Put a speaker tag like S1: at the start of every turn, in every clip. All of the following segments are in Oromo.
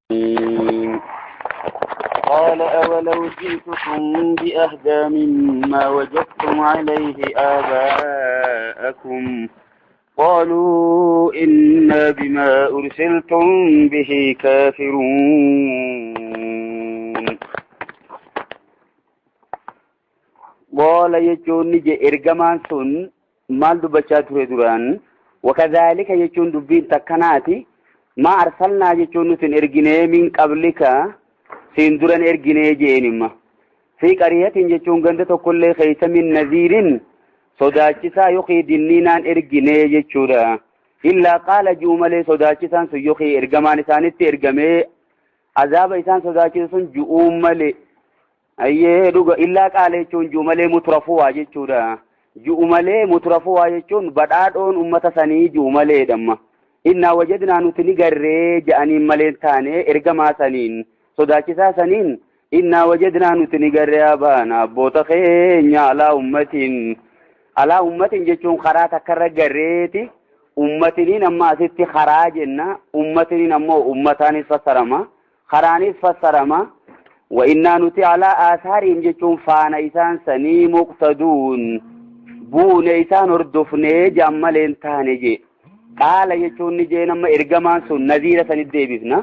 S1: قال أولو جئتكم بأهدى مما وجدتم عليه آباءكم قالوا إنا بما أرسلتم به كافرون قال يجون نجي إرجمان سن مال دبچات هدران وكذلك يجون دبين تكناتي ما أرسلنا يجون نتن إرجني من قبلك سندران إرجني جينما في قرية يجون غندة كل خيس من نذير صداچسا يخي دنينان إرجني يجورا إلا قال جوملي صداچسان سيخي إرجمان سانت إرجمي عذاب إسان صداچسان جوملي أيه دوغا إلا قال يجون جوملي مترفوا يجورا جوملي مترفوا يجون بدادون أمة سني جوملي دم إنا وجدنا نتني غري جاني ملين تاني إرجما سنين صداچسا سنين إنا وجدنا نتني غري أبانا بوتخين على أمة جتون خراتا كرغريتي أمتنين أما ستي خراجنا أمتنين أما أمتان فسرما خراني فسرما وإنا نتي على آثارهم جتون فانا إسان سني مقتدون بون إسان اردفني جمالين تانجي قال يجون نجي نما إرغمان سن نذيرة سندبسنا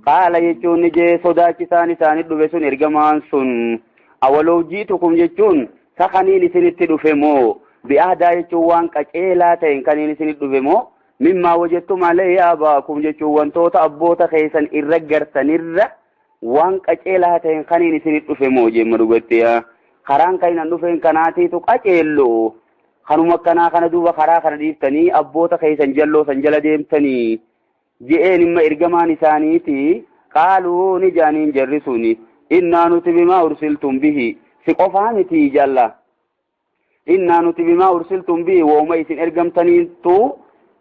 S1: قال يجون نجي صداچي ثاني ثاني دبسون إرغمان سن أولو جيتكم جتون سخنين سنتي دفمو بأهدا يجوان كجيلا تين كنين سنت دفمو مما وجدتم عليه آباءكم جتون توتا أبوتا خيسان إرغرسن وان كجيلا تين كنين سنت دفمو جمرغتيا خران كاينا دفين كناتي تو كجيلو خنو مكنا خنا دوبا خرا خنا ديفتني أبوتا خيسان جلو سنجل ديمتني جئين إما إرغمان ثانيتي قالوا نجانين جرسوني إنا نتي بما أرسلتم به سقفانتي جلا إنا نتي بما أرسلتم به وميت إرغمتني تو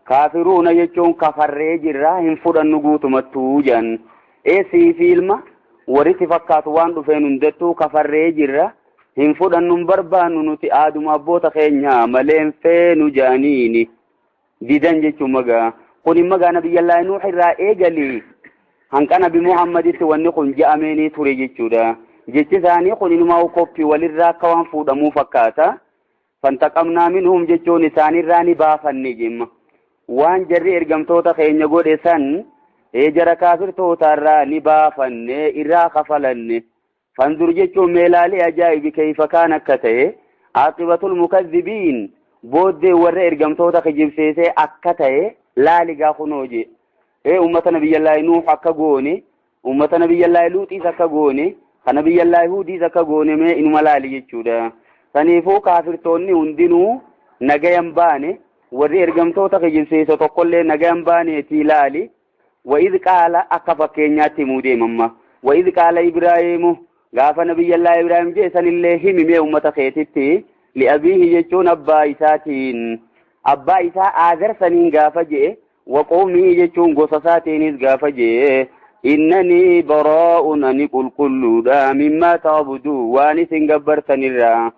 S1: كافرون يجون كفر جرا هنفر النقوت متوجا إيسي فيلم ورث فكات وان دفين اندتو كفر جرا هنفر النمبربان نتي آدم أبوتا خينيا ملين فين جانيني ديدان جيشو مغا قل مغا نبي الله نوح الرائقلي هنك نبي محمد سوانيقون جاميني توري جيشو دا جيشي ثاني قل نماو كوبي وللراك وان فودا مفكاتا فانتقمنا منهم جيشو نساني راني بافن نجم وان جري ارغمتوتا خينيا قول إسان جرى كافر توتا راني بافن إرا خفلن فانظر جيشو ميلالي أجائب كيف كان كته عاقبة المكذبين بود ور ارغمتوتا خجيب سيسي أكته لا لغا خنوجي أمة نبي الله نوح أكاقوني أمة نبي الله لوط إساقاقوني نبي الله هود إساقاقوني ما إنو ملالي جيشو دا سنيفو كافر توني هندنو نغيان باني ور ارغمتوتا خجيب سيسي تقول نغيان باني تيلالي وإذ قال أكفاكينياتي مودي مما وإذ قال إبراهيم غاف نبي الله إبراهيم جيسان الله همي أمة خيتتي لأبيه يجون أبا إساتين أبا إسا آذر سنين غاف جي وقومي يجون قصصاتين غاف جي إنني براء أني قل قلو دا مما تعبدو واني سنقبر سنرا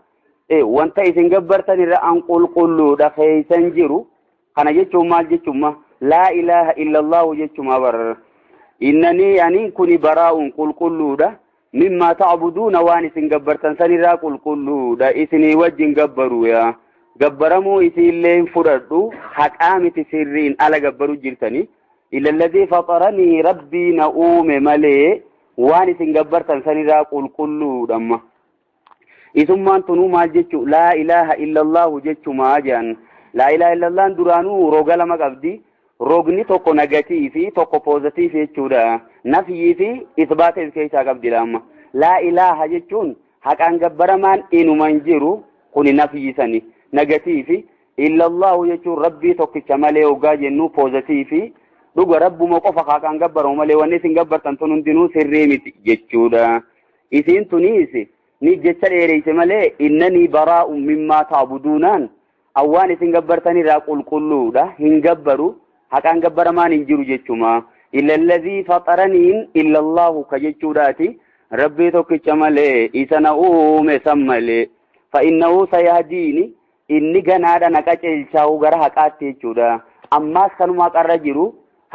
S1: وانتا سنقبر سنرا أن قل قلو دا خيسان جرو خانا يجون مال يجون لا إله إلا الله يجون بر إنني يعني كني براء قل قلو دا مما تعبدون واني سنقبرتن سنرا قل قلو دا إسني وجن قبروا يا قبرمو إسي اللين فردو حق آمت سرين على قبرو جرتني إلا الذي فطرني ربي نؤوم ملي واني سنقبرتن سنرا قل قلو دم إثم أنتنو ما جتشو لا إله إلا الله جتشو ما جان لا إله إلا الله درانو روغل ما قبدي روغني توكو نغاتيفي توكو بوزيتيفي جتشودا نفيي إثبات الكيسا قبدي لما لا إله جتشون حق أن قبرمان إنو منجرو قل نفيي سني نغاتيفي إلا الله جتشون ربي توكي شمالي وقاجي نو بوزيتيفي دوغا رب موقفا حق أن قبرو مالي ونسين قبرتن تنندنو سريمت جتشودا إذن تنيسي نجتشل إيريس مالي إنني براء مما تعبدونان أواني سنقبرتني راقل قلو دا هنقبرو حق أن قبرمان انجرو جتشما إلا الذي فطرني إلا الله كجتشوداتي ربي توكيش مالي إسانا أومي سمالي فإنه سيهديني إني غنادا نكاچ الشاو غرا حقاتي جودا أما سنما قرجرو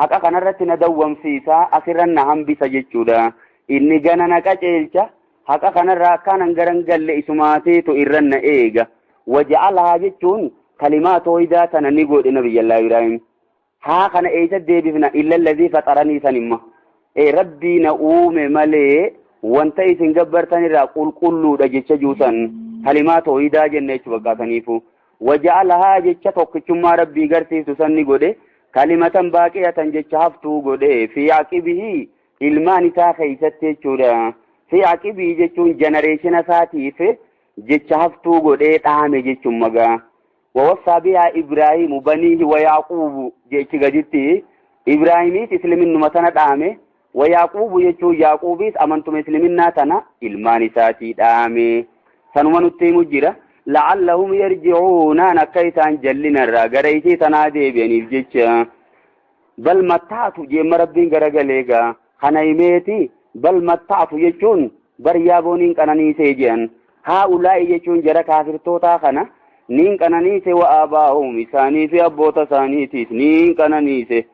S1: haqa kanarratti na dawwamsiisa asirran na hambisa jechuudha. Inni gana na qaceelcha haqa kanarraa akkaanan garan galle isumaateetu irran na eega. Waja'alahaa jechuun kalimaa tooyidaa tana ni godhe nabiyyallaa Ibraahim. Haa kana eessa deebifna illa alladhii faxaranii sanimma. Rabbii na uume malee wanta isin gabbartanirraa qulqulluudha jecha juusan kalimaa tooyidaa jenne jechu bakkaataniifu. Waja'alahaa jecha tokkichummaa rabbii garsiisu sanni godhe kalimatan baaqiyatan jecha haftuu godhe fi aqibihi ilmaan isaa keessatti jechuudha. Fi aqibii jechuun jenereeshina isaatiif jecha haftuu godhee dhaame jechuun magaa. Wawassaa bihaa Ibraahimu baniihi wa Yaaquubu jechi gaditti Ibraahimiis isliminnuma tana dhaame wa Yaaquubu jechuun Yaaquubiis amantuma isliminnaa tana ilmaan isaatii dhaame. Sanuma nutti himu jira. La'allahum yarji'uunaan akka isaan jallinarraa gara isii tanaa deebi'aniif jecha. Bal mattaatu jeemma rabbiin garagaleegaa kana himeeti bal mattaatu jechuun baryaa booniin qananiisee jedhan. Haa'ulaa'i jechuun jara kaafirtootaa kana niin qananiise wa aabaa'uum isaanii fi abboota isaaniitiis niin qananiise.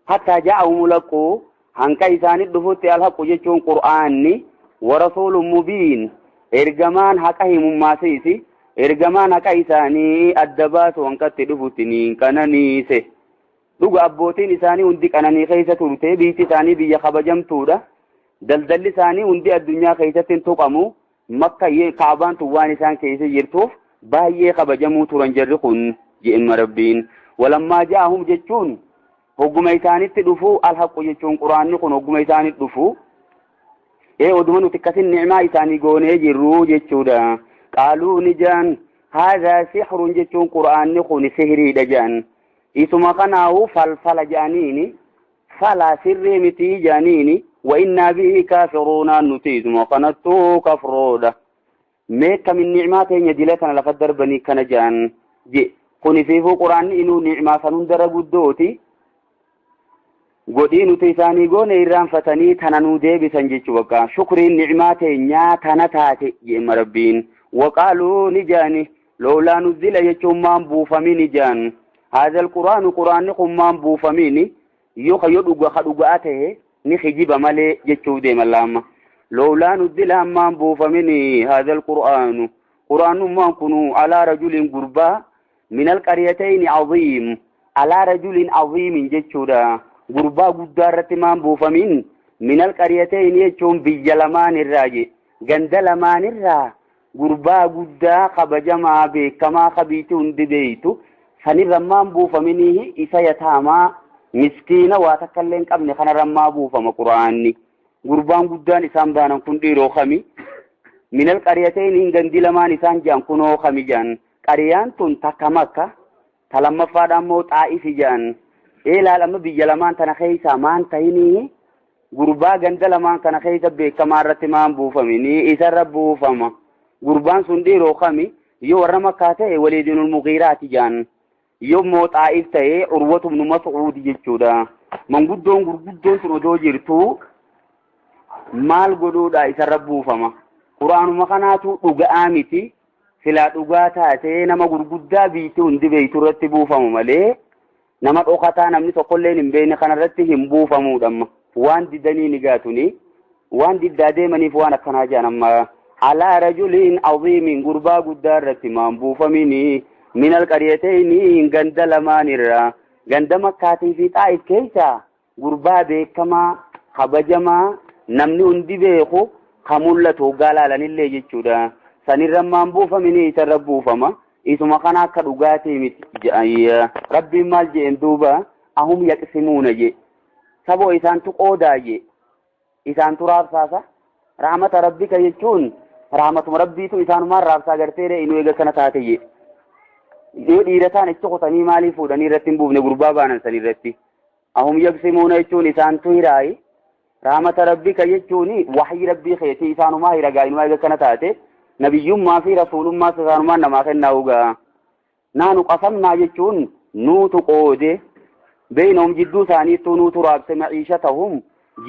S1: Hattaa ja'ahum laqquu hanqa isaanii dhufutti alhaqu jechuun qur'aanni wa rasuulun mubiin ergamaan haqa himummaasiisi ergamaan haqa isaanii adda baasu hanqatti dhufutti niin qananiise. Dhuga abbootiin isaanii hundi qananii keessa turte biyyi isaanii biyya kabajamtuudha. Daldalli isaanii hundi addunyaa keessatti hin tuqamu. Makka kaabaan tun waan isaan keessa jirtuuf baay'ee kabajamuu turan jarri kun je'imma rabbiin. Walammaa ja'ahum jechuun hogguma isaanitti dhufu alhaqu jechuun quraanni kun hogguma isaanitti dhufu oduma nuti akkasin ni'maa isaanii goonee jirru jechuudha. Qaaluu ni jaan haadhaa sihrun jechuun quraanni kun sihiriidha jaan. Isuma kanaahu falfala jaaniini fala sirrii mitii jaaniini wa innaa bihi kaafiruunaan nuti isuma kanattuu kafroodha. Meekka min ni'maa teenya dilee kana lafa darbanii kana jaan je kunifiifuu quraanni inuu ni'maa san hundara guddooti. Godhii nuti isaanii goone irraanfatanii tana nuu deebisan jechuu bakka shukriin ni'maa teenyaa tana taate jeemma rabbiin. Waqaaluu ni jaani loolaa nuzila jechuun maan buufamii ni jaan. هذا القرآن قرآن قمان بوفميني يخيدوا خدوغاته نخجب ملي جتشود ملام لولا نزل أمان بوفميني هذا القرآن قرآن ما كنوا على رجل قربا من القريتين عظيم على رجل عظيم جتشودا قربا قدارة ما بوفمين من القريتين يجون بجلمان الراجي جندلمان الرا قربا قدا خبجما بكما خبيتون دبيتو Sani rammaan buufaminihi isa yataamaa miskiina waa takkalleen qabne kana rammaa buufama quraanni. Gurbaan guddaan isaan baanan kun dhiiroo kami. Minal qaryateen hin gandi lamaan isaan jaan kunoo kami jaan. Qaryaan tun takka Makka talamaffaadhaan moo Xaa'ifi jaan. Eelaalama biyya lamaan tana keessa maan tahini gurbaa ganda lamaan kana keessa beekamaa irratti maan buufamini isarra buufama. Gurbaan sun dhiiroo kami yoo warra Makkaa ta'e Waliidinul Mugiiraati jaan. Yommuu Xaa'if ta'ee Urwatu ibn Mas'uud jechuudha. Manguddoon gurguddoon sun odoo jirtu maal godhuudha isarra buufama. Quraanuma kanaatu dhuga'aa miti. Silaa dhugaa taatee nama gurguddaa biitti hundi beeytu irratti buufamu malee nama dhokataa namni tokkolleen hin beekne kanarratti hin buufamuudhamma. Waan diddanii ni gaatuni. Waan diddaa deemaniif waan akkanaa jedhan amma. Alaa rajuliin aziimiin gurbaa guddaa irratti maan buufamini. من القريتين غند لمانيرا غند مكاتي في طائف كيسا غربا بكما خبجما نمني اندي بيخو خمولتو غالالن اللي جچودا سنيرمان بوفمني تربوفما اسما كنا كدغاتي مت ربي مال جين دوبا اهم يقسمون جي سبو اسان تو قوداجي اسان تراب ساسا رحمه ربك يچون رحمه ربي تو اسان ما راب ساغرتي انو يغ كنا تاتي yoo dhiirataan itti qotanii maalii fuudhanii irratti hin buufne gurbaa baanan san irratti ahum yaqsimuuna jechuun isaantu hiraayi rahmata rabbika jechuun wahyi rabbii keetii isaanumaa hiragaa inumaa eega kana taate nabiyyummaa fi rasuulummaa isaanumaa namaa kennaa ugaa naanu qasamnaa jechuun nuutu qoode beeynoom jidduu isaaniittuu nuutu raabse maciishatahum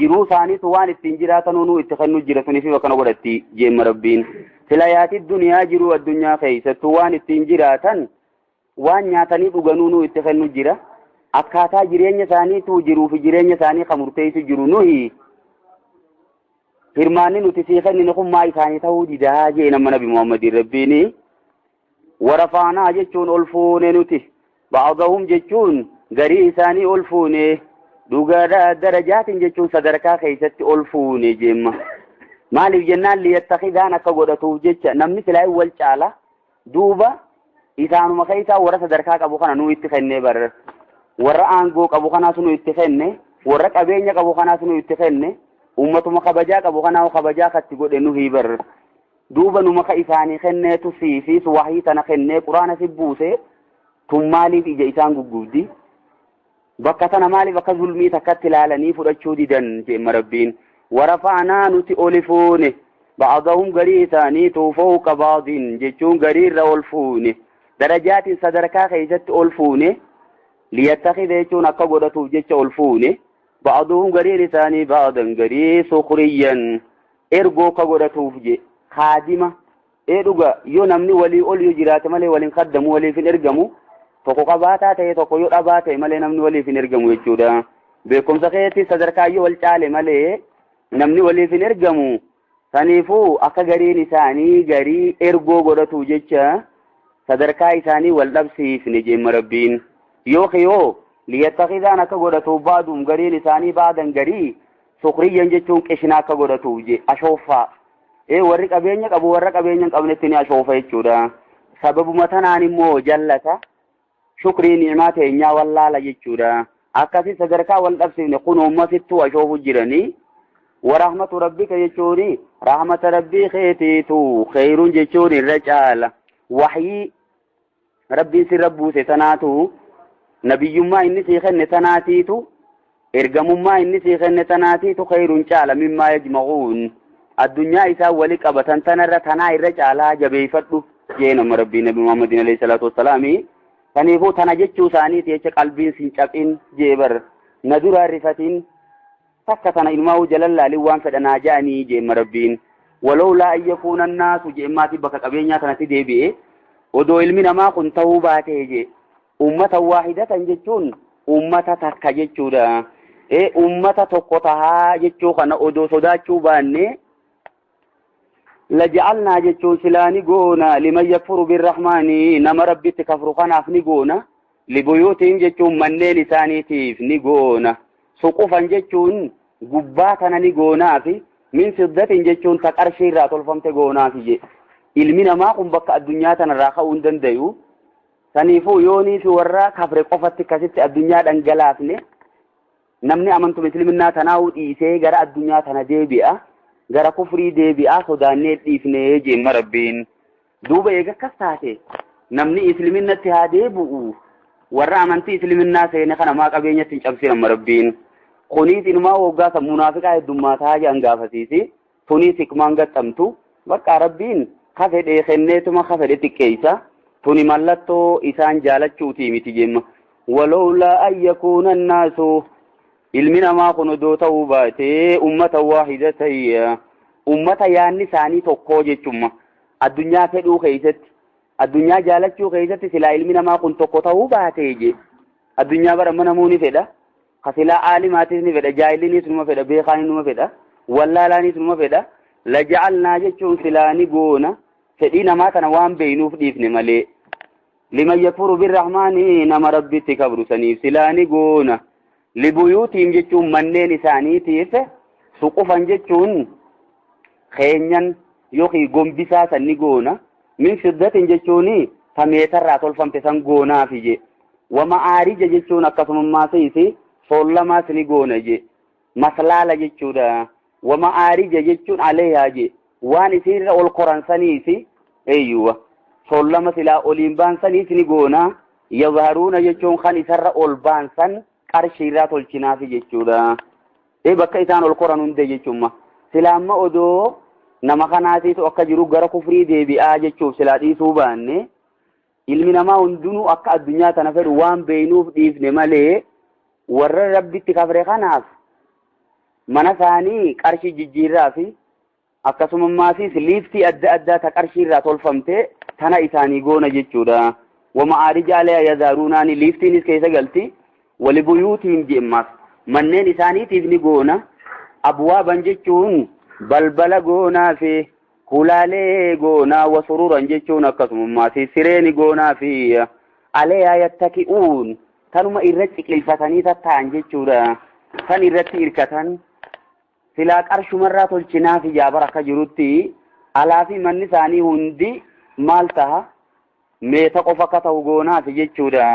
S1: jiruu isaaniitu waan ittiin jiraatanuu nuu itti kennu jira suniif bakkana godhatti jeemma rabbiin filayaati duniyaa jiruu addunyaa keessattuu waan ittiin jiraatan waan nyaatanii dhuganuu nuu itti kennu jira akkaataa jireenya isaaniitu jiruu fi jireenya isaanii kan murteessu jiru nuyi hirmaanni nuti siifannine kun maa isaanii ta'uu didaa jee nama nabi Muhammadin rabbiini warafaanaa jechuun ol fuune nuti ba'adahum jechuun garii isaanii ol fuune dhugaadha darajaatin jechuun sadarkaa keessatti ol fuune jeemma maaliif jennaan liyattakhidaan akka godhatuuf jecha namni silaa wal caala duuba isaanuma keessaa warra sadarkaa qabu kana nuu itti kennee bar warra aangoo qabu kanaas nuu itti kenne warra qabeenya qabu kanaas nuu itti kenne ummatuma kabajaa qabu kanaa kabajaa katti godhe nu hibar duuba numa ka isaanii kenneetu siifis wahii tana kennee quraana si buuse tun maaliif ija isaan guggubdi bakka tana maaliif akka zulmii takkatti ilaalanii fudhachuu didan jeemma rabbiin warafaanaa nuti oli fuune ba'adahum garii isaanii fawqa baadin jechuun gariirra ol fuune darajaatiin sadarkaa keessatti ol fuune liyattakhidha jechuun akka godhatuuf jecha ol fuune ba'aduhum gariin isaanii ba'adan garii sukhriyan ergoo ka godhatuuf je kaadima dhuga yoo namni walii ol yoo jiraate malee waliin kaddamu waliif hin ergamu tokko qabaataa ta'e tokko yoo dhabaa ta'e malee namni waliif hin ergamu jechuudha beekumsa keetti sadarkaa yoo wal caale malee namni waliif hin ergamu saniifuu akka gariin isaanii garii ergoo godhatuuf jecha sadarkaa isaanii wal dhabsiifne jeemma rabbiin yoo liyattakhidaan akka godhatuuf baadum gariin isaanii baadan garii sukhriyan jechuun qishinaa akka godhatuuf je ashooffaa warri qabeenya qabu warra qabeenya hin qabnetti ni ashoofa jechuudha sababuma tanaan immoo jallata shukrii ni'maa teenyaa wallaala jechuudha akkasi sadarkaa wal dhabsiifne kun ummatittuu ashoofu jiranii warahmatu rabbika jechuuni rahmata rabbii keetiitu khayrun jechuun irra caala wahii rabbiin sirra buuse tanaatu nabiyyummaa inni sii kenne tanaatiitu ergamummaa inni sii kenne tanaatiitu khayrun caala mimmaa yajma'uun addunyaa isaa wali qabatan tanarra tanaa irra caalaa jabeeffadhu jee nama rabbii nabi Muhammadin alayhi salaatu wassalaami kaniifuu tana jechuu isaaniiti jecha qalbiin siin cabin jee bar na dura rifatiin takka tana ilmaa'u jalallaalin waan fedhanaa ja'anii jeemma rabbiin walawlaa an yakuuna annaasu jeemmaati bakka qabeenyaa tanatti deebi'e odoo ilmi namaa kun ta'uu baatee jee ummata waahidatan jechuun ummata takka jechuudha ummata tokko tahaa jechuu kana odoo sodaachuu baanne laja'alnaa jechuun silaa ni goona liman yakfuru birrahmaani nama rabbitti kafru kanaaf ni goona libuyuutiin jechuun manneen isaaniitiif ni goona suqufan jechuun gubbaa kana ni goonaafi min fiddatin jechuun ta qarshii irraa tolfamte goonaafi je ilmi namaa kun bakka addunyaa tanarraa ka'uu hin dandayu saniifuu yoonii fi warra kafre qofatti akkasitti addunyaa dhangalaafne namni amantu musliminaa tanaa'uu dhiisee gara addunyaa tana deebi'a gara kufrii deebi'aa sodaannee dhiifnee jeemma rabbiin duuba eega akkas taate namni musliminatti haa deebi'u warra amantii musliminaa seene kana maa qabeenyatti hin cabsine rabbiin kuniis ilmaa waggaa kan munaafiqaa heddummataa jedhan gaafasiisi tuniis hikmaan gaxxamtu bakka rabbiin kafedhee kenneetuma kafedhe xiqqeeysa tuni mallattoo isaan jaalachuutii miti jemma walawlaa an yakuuna annaasu ilmi namaa kun odoo ta'uu baatee ummata waahidatan ummata yaanni isaanii tokkoo jechumma addunyaa fedhuu keessatti addunyaa jaalachuu keessatti silaa ilmi namaa kun tokko ta'uu baatee je addunyaa bara namuu ni fedha kasilaa aalimaatis ni fedha jaahiliinis numa fedha beekaanis numa fedha wallaalaanis numa fedha laja'alnaa jechuun silaa ni goona fedhii namaa kana waan beeynuuf dhiifne malee liman yakfuru birrahmaani nama rabbitti kabru saniif silaa ni goona libuyuutiim jechuun manneen isaaniitiif suqufan jechuun keenyan yookiin gombisaa san ni goona min fiddatin jechuun tameetarraa tolfamte san goonaafi je wama'aarija jechuun akkasumammaasiisi sollamaas ni goona je maslaala jechuudha wama'aarija jechuun aleeyaa je waan isiirra ol koransaniisi eeyyuwa sollama silaa oliin baansaniis ni goona yazharuuna jechuun kan isarra ol baansan qarshiirraa tolchinaafi jechuudha bakka isaan ol koran hunde jechuumma silaa amma odoo nama kanaatiitu akka jiru gara kufrii deebi'aa jechuuf silaa dhiisuu baanne ilmi namaa hundinuu akka addunyaa tana fedhu waan beeynuuf dhiifne malee warra rabbitti kafre kanaaf mana isaanii qarshii jijjiirraa fi akkasumammaasiis liiftii adda addaa ta qarshiirraa tolfamte tana isaanii goona jechuudha wama'aarija alayha yazharuunaani liiftiinis keessa galti walibuyuutihim je'emmas manneen isaaniitiif ni goona abwaaban jechuun balbala goonaa fi hulaalee goonaa wasururan jechuun akkasummaa siree ni goonaa fi aleeyaa yattaki'uun tanuma irratti ciqilfatanii tatta'an jechuudha tan irratti hirkatan silaa qarshumarraa tolchinaa fi jaabara akka jirutti alaa fi manni isaanii hundi maal taha meeta qofa akka ta'u goonaaf jechuudha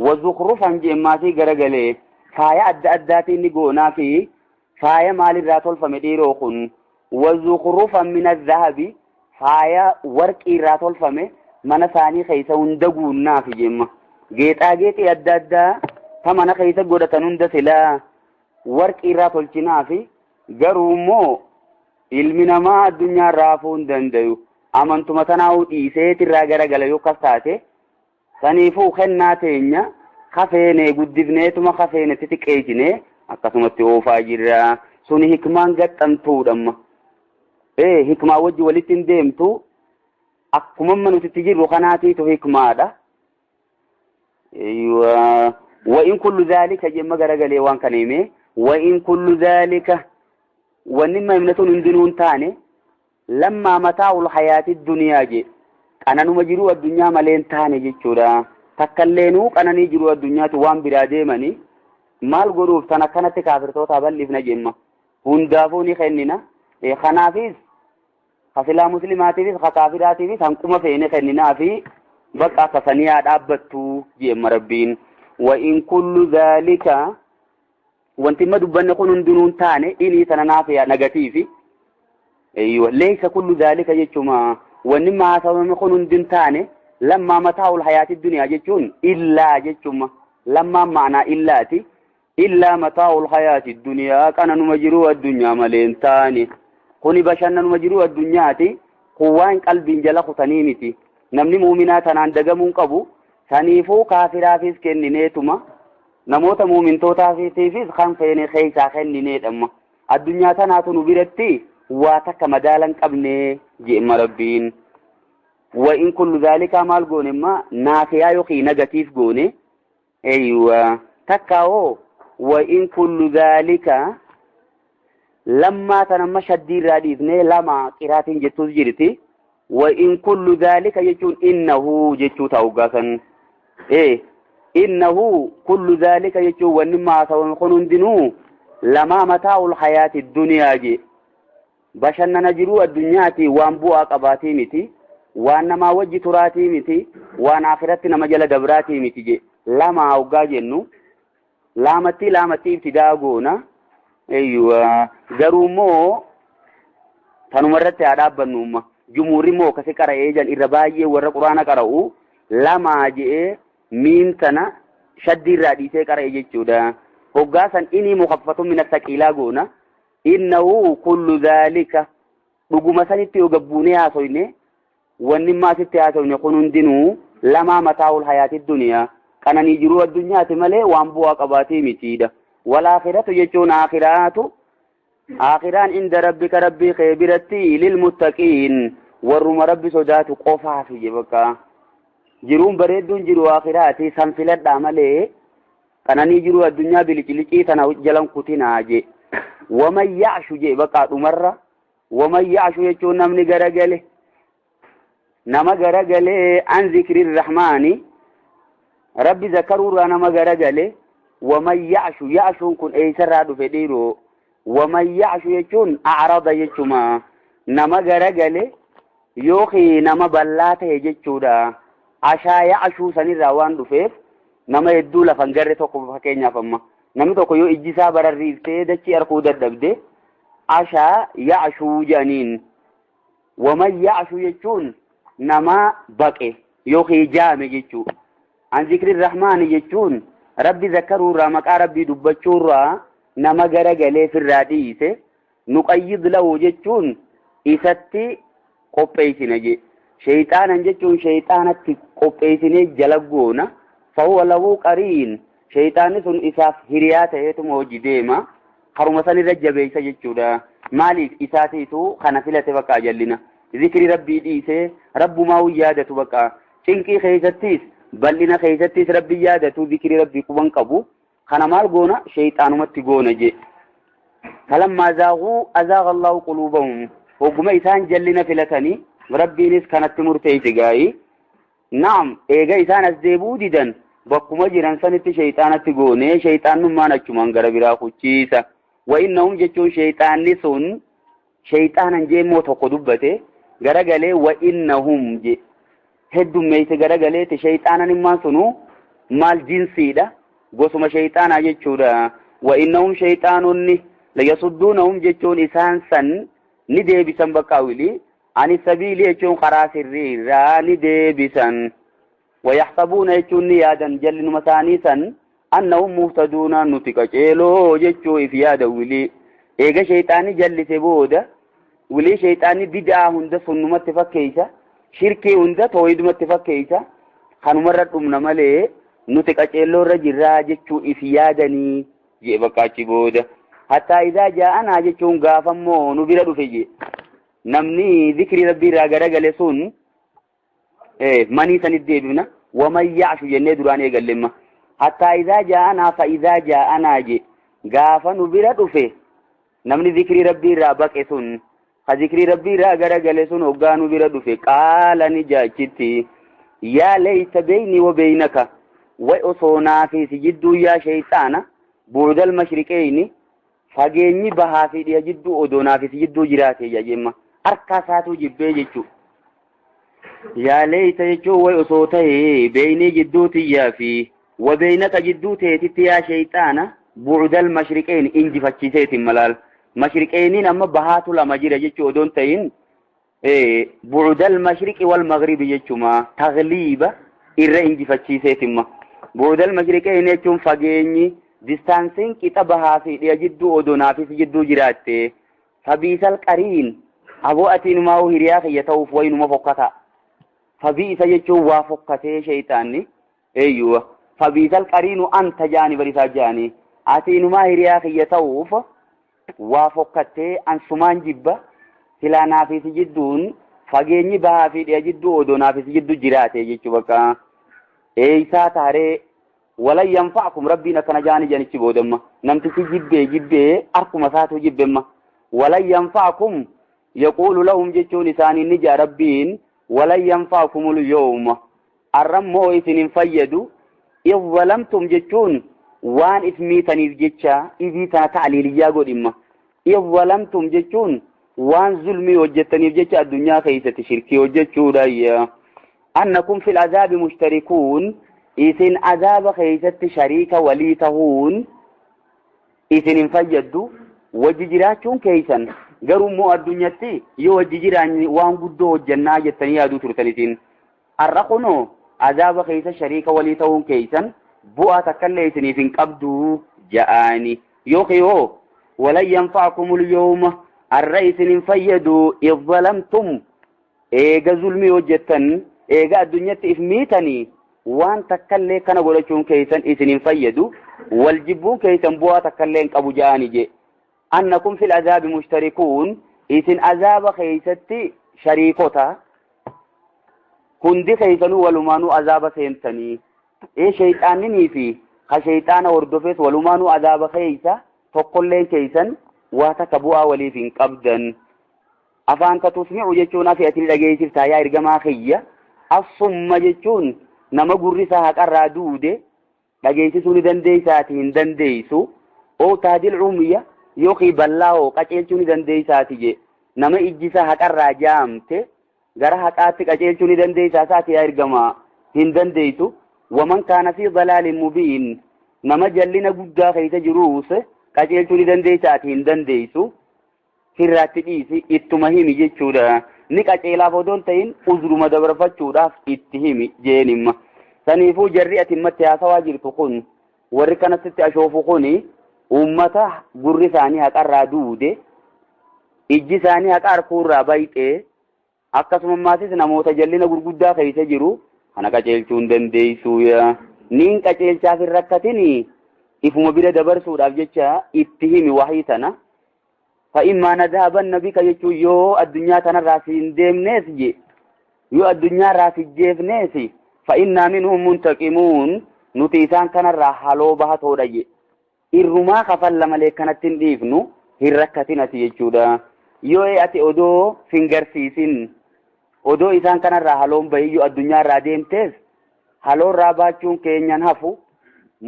S1: wazukrufan je'emmaasii garagalee faaya adda addaatiin ni goonaa fi faaya maalirraa tolfame dhiiroo kun wazukrufan min adh-dhahabi faaya warqii irraa tolfame mana isaanii keessa hunda guunnaaf jemma geexaageexii adda addaa ta mana keessa godhatan hunda silaa warqii irraa tolchinaa fi garuu immoo ilmi namaa addunyaa raafuu hin danda'u amantuma tanaa'uu dhiiseetirraa garagala yoo akkas taate saniifuu kennaa teenya kafeenee guddifneetuma kafeenetti xiqqeessinee akkasumatti oofaa jirra suni hikmaan gaxxantuudhamma hikmaa wajji walitti hin deemtu akkuma nuti jirru kanaatiitu hikmaadha wa in kullu dhalika jemma garagalee waan kana hime wa in kullu dhalika wanimma himnatun hundinuun taane lammaa mataa'ul hayaati duniyaa je qananuma jiru addunyaa maleen taane jechuudha takkalleenuu qananii jiru addunyaati waan biraa deemanii maal godhuuf tan akkanatti kaafirtoota bal'ifna jemma hundaafuu ni kennina kanaafis kasilaa muslimaatiifis kaafiraatiifis hanquma feene kenninaa fi bakka akkasanii haa dhaabbattu jemma rabbiin wa in kullu dhalika wanti ma dubbanne kun hundinuun taane inni sananaaf yaa negatiifi laysa kullu dhalika jechuma wanni ma haasawame kun hundin taane lammaa mataa'ul hayaati duniyaa jechuun illaa jechuma lammaa maanaa illaati illaa mataa'ul hayaati duniyaa qananuma jiruu addunyaa maleen taane kuni bashannanuma jiruu addunyaati kun waan qalbiin jala kutanii miti namni muuminaa tanaan dagamuun qabu saniifuu kaafiraafis kennineetuma namoota muumintootaafis kan feene keessaa kennineedhamma addunyaa tanaatu nu biratti waa takka madaalan qabne je'ema rabbiin wa in kullu dhalika maal goonemma naafiyaa yookiin negatiif goone takkaawoo wa in kullu dhalika lammaa tanamma shaddiirraa dhiifne lama qiraatiin jettuus jirti wa in kullu dhalika jechuun innahu jechuu ta'u gaasan innahu kullu dhalika jechuun wanni maasawame kun hundinuu lamaa mataa'ul hayaati duniyaa je bashannana jiruu addunyaati waan bu'aa qabaatii miti waan namaa wajji turaatii miti waan akhiratti nama jala dabraatii miti je lama hoggaa jennu laamatti ibtidaa goona garuu immoo tanuma irratti haa dhaabbannumma jumuurri immoo akkasi qara'ee jan irra baay'ee warra quraana qara'u lamaa je'ee miin tana shaddiirraa dhiisee qara'e jechuudha hoggaa san inni mukaffatun min as-saqiilaa goona innahu kullu dhalika dhuguma sanitti yoo gabbuunee haasoyne wanni maasitti haasoyne kun hundinuu lamaa mataa'ul hayaati duniyaa qananii jiruu addunyaati malee waan bu'aa qabaatii mitiidha walaakhiratu jechuun aakhiraan inda rabbika rabbii kee biratti lilmuttaqiin warruma rabbi sodaatu qofaaf je bakka jiruun bareedduun jiru aakhiraati san filadhaa malee qananii jiruu addunyaa biliciliqii tana jalan kutinaa je waman ya'shu je bakka dhumarra waman ya'shu jechuun namni garagale nama garagale an zikri rahmaani rabbi zakaruurraa nama garagale waman ya'shuun kun eeysarraa dhufe dhiiroo waman ya'shu jechuun a'rada jechuma nama garagale yookiin nama bal'aa ta'e jechuudha ashaa ya'shuu sanirraa waan dhufeef nama hedduu lafan garre tokko fakkeenyaaf amma namni tokko yoo ijji isaa bararriiftee dachii arguu dadhabde ashaa ya'shuu jedhaniin waman ya'shu jechuun nama baqe yookiin jaame jechuu an zikri rahmaani jechuun rabbi zakaruurraa maqaa rabbii dubbachuurraa nama garagalee firraa dhiise nuqayyid lahu jechuun isatti qopheessina je shayxaanan jechuun shayxaanatti qopheessinee jala goona fahuwa lahu qariin shayxaanni sun isaaf hiriyaa ta'eetuma hojii deema haruma san irra jabeessa jechuudha maaliif isaatiitu kana filate bakka jallina zikri rabbii dhiise rabbumaa yaadatu bakka cinqii keessattis bal'ina keessattis rabbi yaadatu zikri rabbii quban qabu kana maal goona shayxaanumatti goona je falammaa zaaguu azaaga Allahu quluubahum hogguma isaan jallina filatanii rabbiinis kanatti murteeyse gaayi naam eega isaan as deebuu didan bakkuma jiran sanitti shayxaanatti goone shayxaanummaan achumaan gara biraa kuchiisa wa innahum jechuun shayxaanni sun shayxaanan jeemmoo tokko dubbate garagalee wa innahum je heddummeeyse garagaleeti shayxaanan immaan sunu maal jinsiidha gosuma shayxaanaa jechuudha wa innahum shayxaanonni layasudduunahum jechuun isaan san ni deebisan bakkaawili ani sabiili jechuun karaa sirrii irraa ni deebisan wayaxsabuuna jechuun ni yaadan jallinuma isaanii san annahum muhtaduuna nuti qaceeloo jechuu if yaada wili eega shayxaanni jallise booda wili shayxaanni bid'aa hunda sunnumatti fakkeeysa shirkii hunda toohidumatti fakkeeysa kanumarra dhumna malee nuti qaceelloo irra jirraa jechuu if yaadanii jee bakkaachi booda hattaa idaa jaa'anaa jechuun gaafammoo nu bira dhufe jee namni zikrii rabbii irraa garagale sun manii sanit deebifna waman ya'shu jennee duraan eegallemma hattaa idaa jaa'anaa fa idaa jaa'anaa je gaafa nu bira dhufe namni zikrii rabbii irraa baqe sun ka zikrii rabbii irraa garagale sun hoggaa nu bira dhufe qaala ni jaachitti yaa laysa beeyni wa beeynaka way osoo naafisi jidduu yaa shayxaana bu'udal mashriqeeyni fageenyi bahaa fi dhiya jidduu odoo naafisi jidduu jiraate jajemma harkaa isaatuu jibbee jechuu yaa laysa jechuun way osoo ta'e beeynii jidduu tiyyaa fi wa beeynaka jidduu teetitti yaa shayxaana bu'udal mashriqeeyni injifachiiseetiin malaal mashriqeeyniin amma bahaatu lama jira jechuu odoon ta'in bu'udal mashriqi wal maghribi jechuma tagliiba irra injifachiiseetimma bu'udal mashriqeeyni jechuun fageenyi distaansiin qixa bahaa fi dhiya jidduu odoo naafis jidduu jiraatte fabiisal qariin aboo atiinumaa hiriyaa kiyya ta'uuf waynuma fokkata fabiisa jechuun waa fokkatee shayxaanni eeyyuwa fabiisal qariinu anta jaani barisaa jaani atiinumaa hiriyaa kiyya ta'uuf waa fokkattee ansumaan jibba silaa naafis jidduun fageenyi bahaa fi dhiya jidduu odoo naafis jidduu jiraate jechuu bakka eeysaa taaree walan yanfa'akum rabbiin akkana jaani janichi boodamma namtichi jibbee arkuma isaatu jibbemma walan yanfa'akum yaquulu lahum jechuun isaanii ni jaa rabbiin walan yanfa'akumul yawma arrammoo isinin fayyadu if zalamtum jechuun waan ismiitaniif jecha ibii tana ta'liiliyyaa godhimma if zalamtum jechuun waan zulmii hojjettaniif jecha addunyaa keessatti shirkii hojjechuudha annakum fil azaabi mushtarikuun isin azaaba keessatti shariika walii tahuun isin hin fayyaddu wajji jiraachuun keessan garummoo addunyatti yoo wajji jiraanyi waan guddoo hojjannaa jettanii yaaduu turtan isin har'a kunoo azaaba keessa shariika walii tahuun keessan bu'aa takkallee isiniif hin qabdu ja'aani yookiin walan yanfa'akumul yawma har'a isin hin fayyadu if zalamtum eega zulmii hojjettan eega addunyatti if miitanii waan takkallee kana godhachuun keessan isinin fayyadu wal jibbuun keessan bu'aa takkallee hin qabu ja'ani je annakum fil azaabi mushtarikuun isin azaaba keessatti shariikota hundi keessanuu walumaanuu azaaba seentanii shayxaaninii fi ka shayxaana hordofes walumaanuu azaaba keessa tokkolleen keessan waa takka bu'aa waliif hin qabdan afaan ka tusmi'u jechuun afi ati dhageessiftaa yaa ergamaa kiyya assumma jechuun nama gurri isaa haqarraa duude dhageessisuu ni dandeeysaati hin dandeeysu oo taadil umiyya yookiin ballaa'oo qaceelchuu ni dandeeysaati je nama ijji isaa haqarraa jaamte gara haqaatti qaceelchuu ni dandeeysaati yaa ergamaa hin dandeeysu waman kaana fi dalaalin mubiin nama jallina guddaa keessa jiruus qaceelchuu ni dandeeysaati hin dandeeysu sirraatti dhiisi ittuma himi jechuudha ni qaceelaaf odoon ta'in uzruma dabarfachuudhaaf itti himi jeenimma saniifuu jarri ati immatti haasawaa jirtu kun warri kanatti ashoofu kun ummata gurri isaanii haqarraa duude ijji isaanii haqa harkuurraa bayxee akkasuma maasis namoota jallina gurguddaa keessa jiru kana qaceelchuu hin dandeeysu niin qaceelchaaf hin rakkatin ifuma bira dabarsuudhaaf jecha itti himi wahii tana فإما نذهبن بك يجو يو الدنيا تنراسين ديم ناسي يو الدنيا راسي جيف ناسي فإنا منهم منتقمون نتيسان كان راحلو بها توري irrumaa kafalla malee kanatti hin dhiifnu hin rakkatin ati jechuudha. Yoo ati odoo fingarsiisin odoo isaan kanarraa haloon bahiyyuu addunyaarraa deemtees haloorraa baachuun keenyan hafu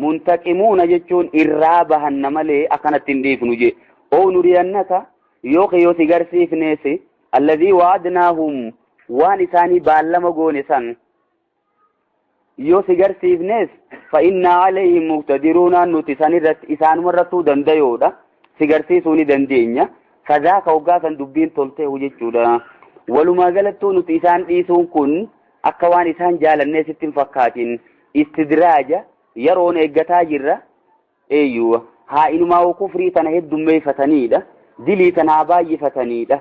S1: muntaqimuuna jechuun irraa bahanna malee akkanatti hin dhiifnu je. oo nuriyannaka yoo si garsiifnees alladhii wa'adnaahum waan isaanii baallama goone san yoo si garsiifnees fa innaa alayhim muqtadiruuna nuti sanirratti isaanumarrattuu dandayoodha si garsiisuu ni dandeenya. Kadaaka hoggaa san dubbiin toltee jechuudha. Walumaa galattuu nuti isaan dhiisuun kun akka waan isaan jaalannee sitti hin fakkaatin istidraaja yeroon eeggataa jirra. Eeyyuu haa inumaa kufrii tana heddummeeffataniidha. Dilii tanaa baay'ifataniidha.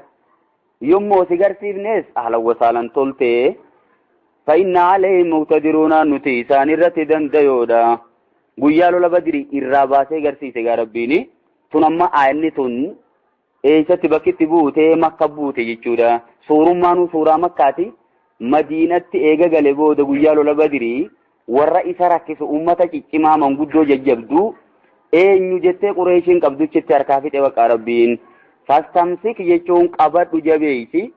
S1: Yommuu si garsiifnees ahlan wasaalan toltee fa inna alayhim muqtadiruuna nuti isaanirratti dandayoodha. Guyyaa lola Badri irraa baasee garsiise gaa Rabbiin tun amma aayanni tun eessatti bakkitti buutee Makka buute jechuudha. Suurummaanuu suuraa Makkaati. Madiinatti eega gale booda guyyaa lola Badrii warra isa rakkisu ummata ciccimaa manguddoo jajjabduu eenyu jettee Qureeshiin qabduchitti harkaa fixe baqa Rabbiin. Fastamsik jechuun qabadhu jabeeysi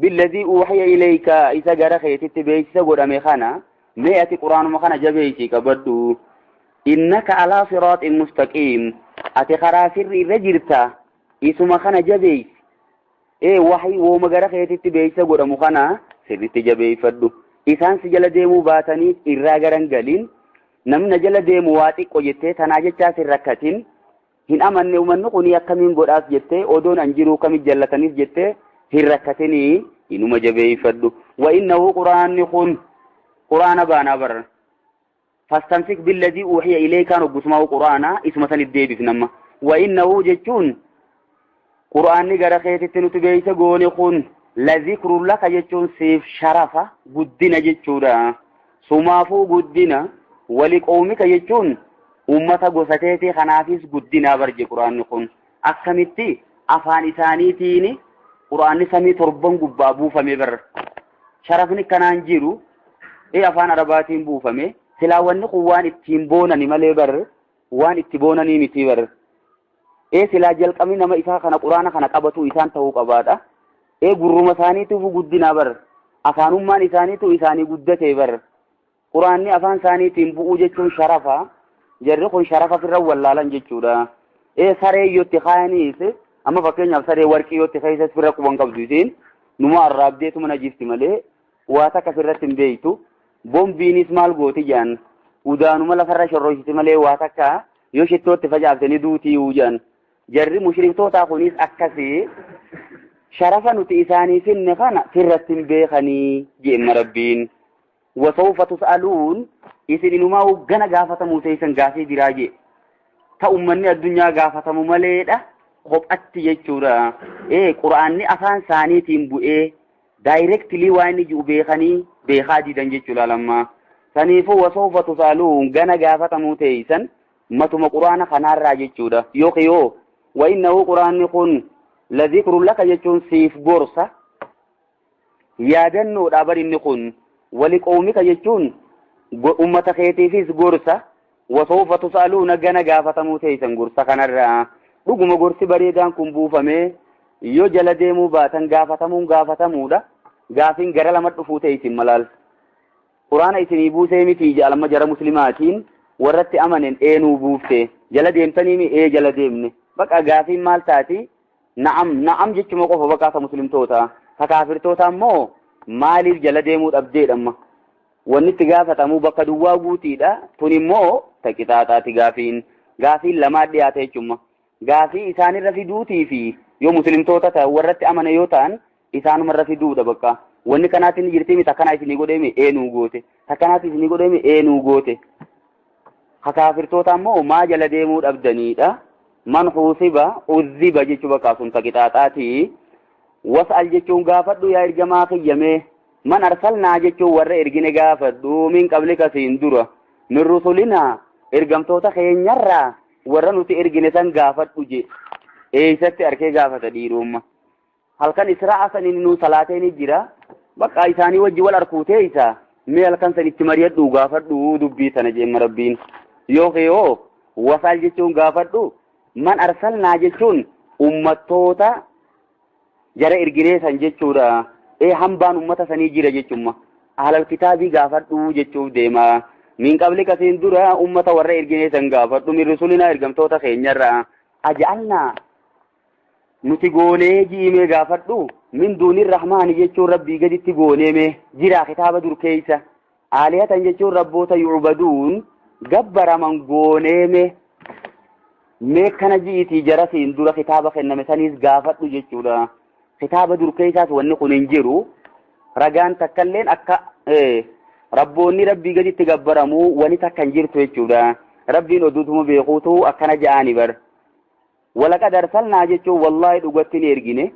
S1: billadii uuhiya ilayka isa gara keetitti beeksisa godhame kana mee ati quraanuma kana jabeeysi qabadhu. Innaka alaa siraaxin mustaqiim ati karaa sirri irra jirta isuma kana jabeeysi. Wahii wooma gara keetitti beeksisa godhamu kana sirritti jabeeffadhu. Isaan si jala deemuu baatanii irraa garan galiin namni jala deemu waa xiqqoo jettee tanaa jechaa sin rakkatin hin amanne uummanni kun akkamiin godhaas jettee odoon an jiruu kamit jallataniif jettee hin rakkatinii inuma jabeeffadhu. Wa innahu quraanni kun quraana baanaa barra. Fastamsik billadii uuhiya ilaykaan oggusmaa quraana isuma sanit deebifnamma. Wa innahu jechuun quraanni gara keetitti nuti beeksisa goone kun lazikrun laka jechuun siif sharafa guddina jechuudha. Sumaafuu guddina waliqoomika jechuun ummata gosateetii kanaafis guddinaa barje quraanni kun. Akkamitti afaan isaaniitiin quraanni samii 7 gubbaa buufame barra. Sharafni kanaan jiru afaan arabaatiin buufame. Silaawwanni kun waan ittiin boonani malee barra waan itti boonanii miti barra. Silaa jalqabni nama isaa kana quraana kana qabatu isaan ta'uu qabaadha. Gurruma isaaniitiif guddinaa barra. Afaanummaan isaaniitu isaanii guddatee barra. Quraanni afaan isaaniitiin bu'uu jechuun sharafa. Jarri kun sharafa firra wallaalan jechuudha. Saree iyyootti kaayaniis amma fakkeenyaaf saree warqii iyyootti keessas firra quban qabdu isiin numa arraabdeetuma najifti malee waa takka firratti hin beeytu. Bombiinis maal gooti jaan udaanuma lafarra shorroysiti malee waa takka yoo shittootti facaaftanii duutii jaan. Jarri mushriktoota kunis akkasii sharafa nuti isaanii finne kana firratti hin beekanii jeemma Rabbiin. Wasawfa tus'aluun isin inumaa gana gaafatamu teessan gaafii biraa jee. Ta ummanni addunyaa gaafatamu maleedha kophatti jechuudha. Quraanni afaan isaaniitiin bu'ee daayireektilii waan inni jiru beekanii beekaa didan jechuudha lamma. Saniifuu wasawfa tus'aluun gana gaafatamu teessan matuma quraana kanaarraa jechuudha. Yoo wa innahu quraanni kun lazikrun laka jechuun siif gorsa yaadannoodha bari inni kun. Waliqoomika jechuun ummata keetiifis gorsa. Wasawfa tus'aluuna gana gaafatamuu teessan gorsa kanarraa. Dhuguma gorsi bareedaan kun buufamee yoo jala deemuu baatan gaafatamuudha. Gaafiin gara lama dhufuu teessin malaal. Quraana isinii buusee miti jaalama jara muslimaatiin warratti amanen eenuu buufte jala deemtanii jala deemne. Baqa gaafiin maal taati? Na'am jechuma qofa baqaata muslimtoota. Ta kaafirtoota ammoo maaliif jala deemuu dhabdeedhamma. Wanni itti gaafatamu bakka duwwaa guutiidha. Tun immoo taqixaaxaati gaafiin. Gaafiin lamaa dhiyaata jechuudha. Gaafii isaanirra fiduutii fi yoo muslimtoota ta'an warratti amane yoo ta'an isaanumarra fiduudha bakka. Wanni kanaatti ni jirti miti akkana isinii godheeme eenuu goote. Akkanaatti isinii godheeme eenuu goote. Kaafirtoota ammoo maa jala deemuu dhabdaniidha. Man husiba uzziba jechuu bakka sun taqixaaxaati. Was'al jechuun gaafadhu yaa ergamaa kiyyame. Man arsalnaa jechuun warra ergine gaafadhu min qablika siin dura. Min rusulinaa ergamtoota keenyarraa warra nuti ergine san gaafadhu je. Eessatti arkee gaafata dhiirumma. Halkan Israa saniin nuu salaateen jira. Bakka isaanii wajji wal arkuutee isa. Mee halkan sanitti mari'adhu gaafadhu dubbii sana jeemma Rabbiin. Yoo wasal jechuun gaafadhu man arsalnaa jechuun ummattoota jara erginee san jechuudha hambaan ummata sanii jira jechuudha ahlal kitaabii gaafadhu jechuuf deema min qabli kasiin dura ummata warra erginee san gaafadhu min rusulina ergamtoota keenyarraa aja'alnaa nuti goonee jiimee gaafadhu min duunir rahmaani jechuun rabbii gaditti gooneeme jira kitaaba dur keeysa aalihatan jechuun rabboota yu'baduun gabbaraman gooneeme mee kana ji'itii jarasiin dura kitaaba kenname saniis gaafadhu jechuudha kitaaba dur keeysaas wanni kun hin jiru ragaan takkalleen akka rabboonni rabbii gaditti gabbaramu wani takka hin jirtu jechuudha rabbiin oduutuma beekuutu akkana ja'ani bar walaqad arsalnaa jechuun wallahi dhugatti ni ergine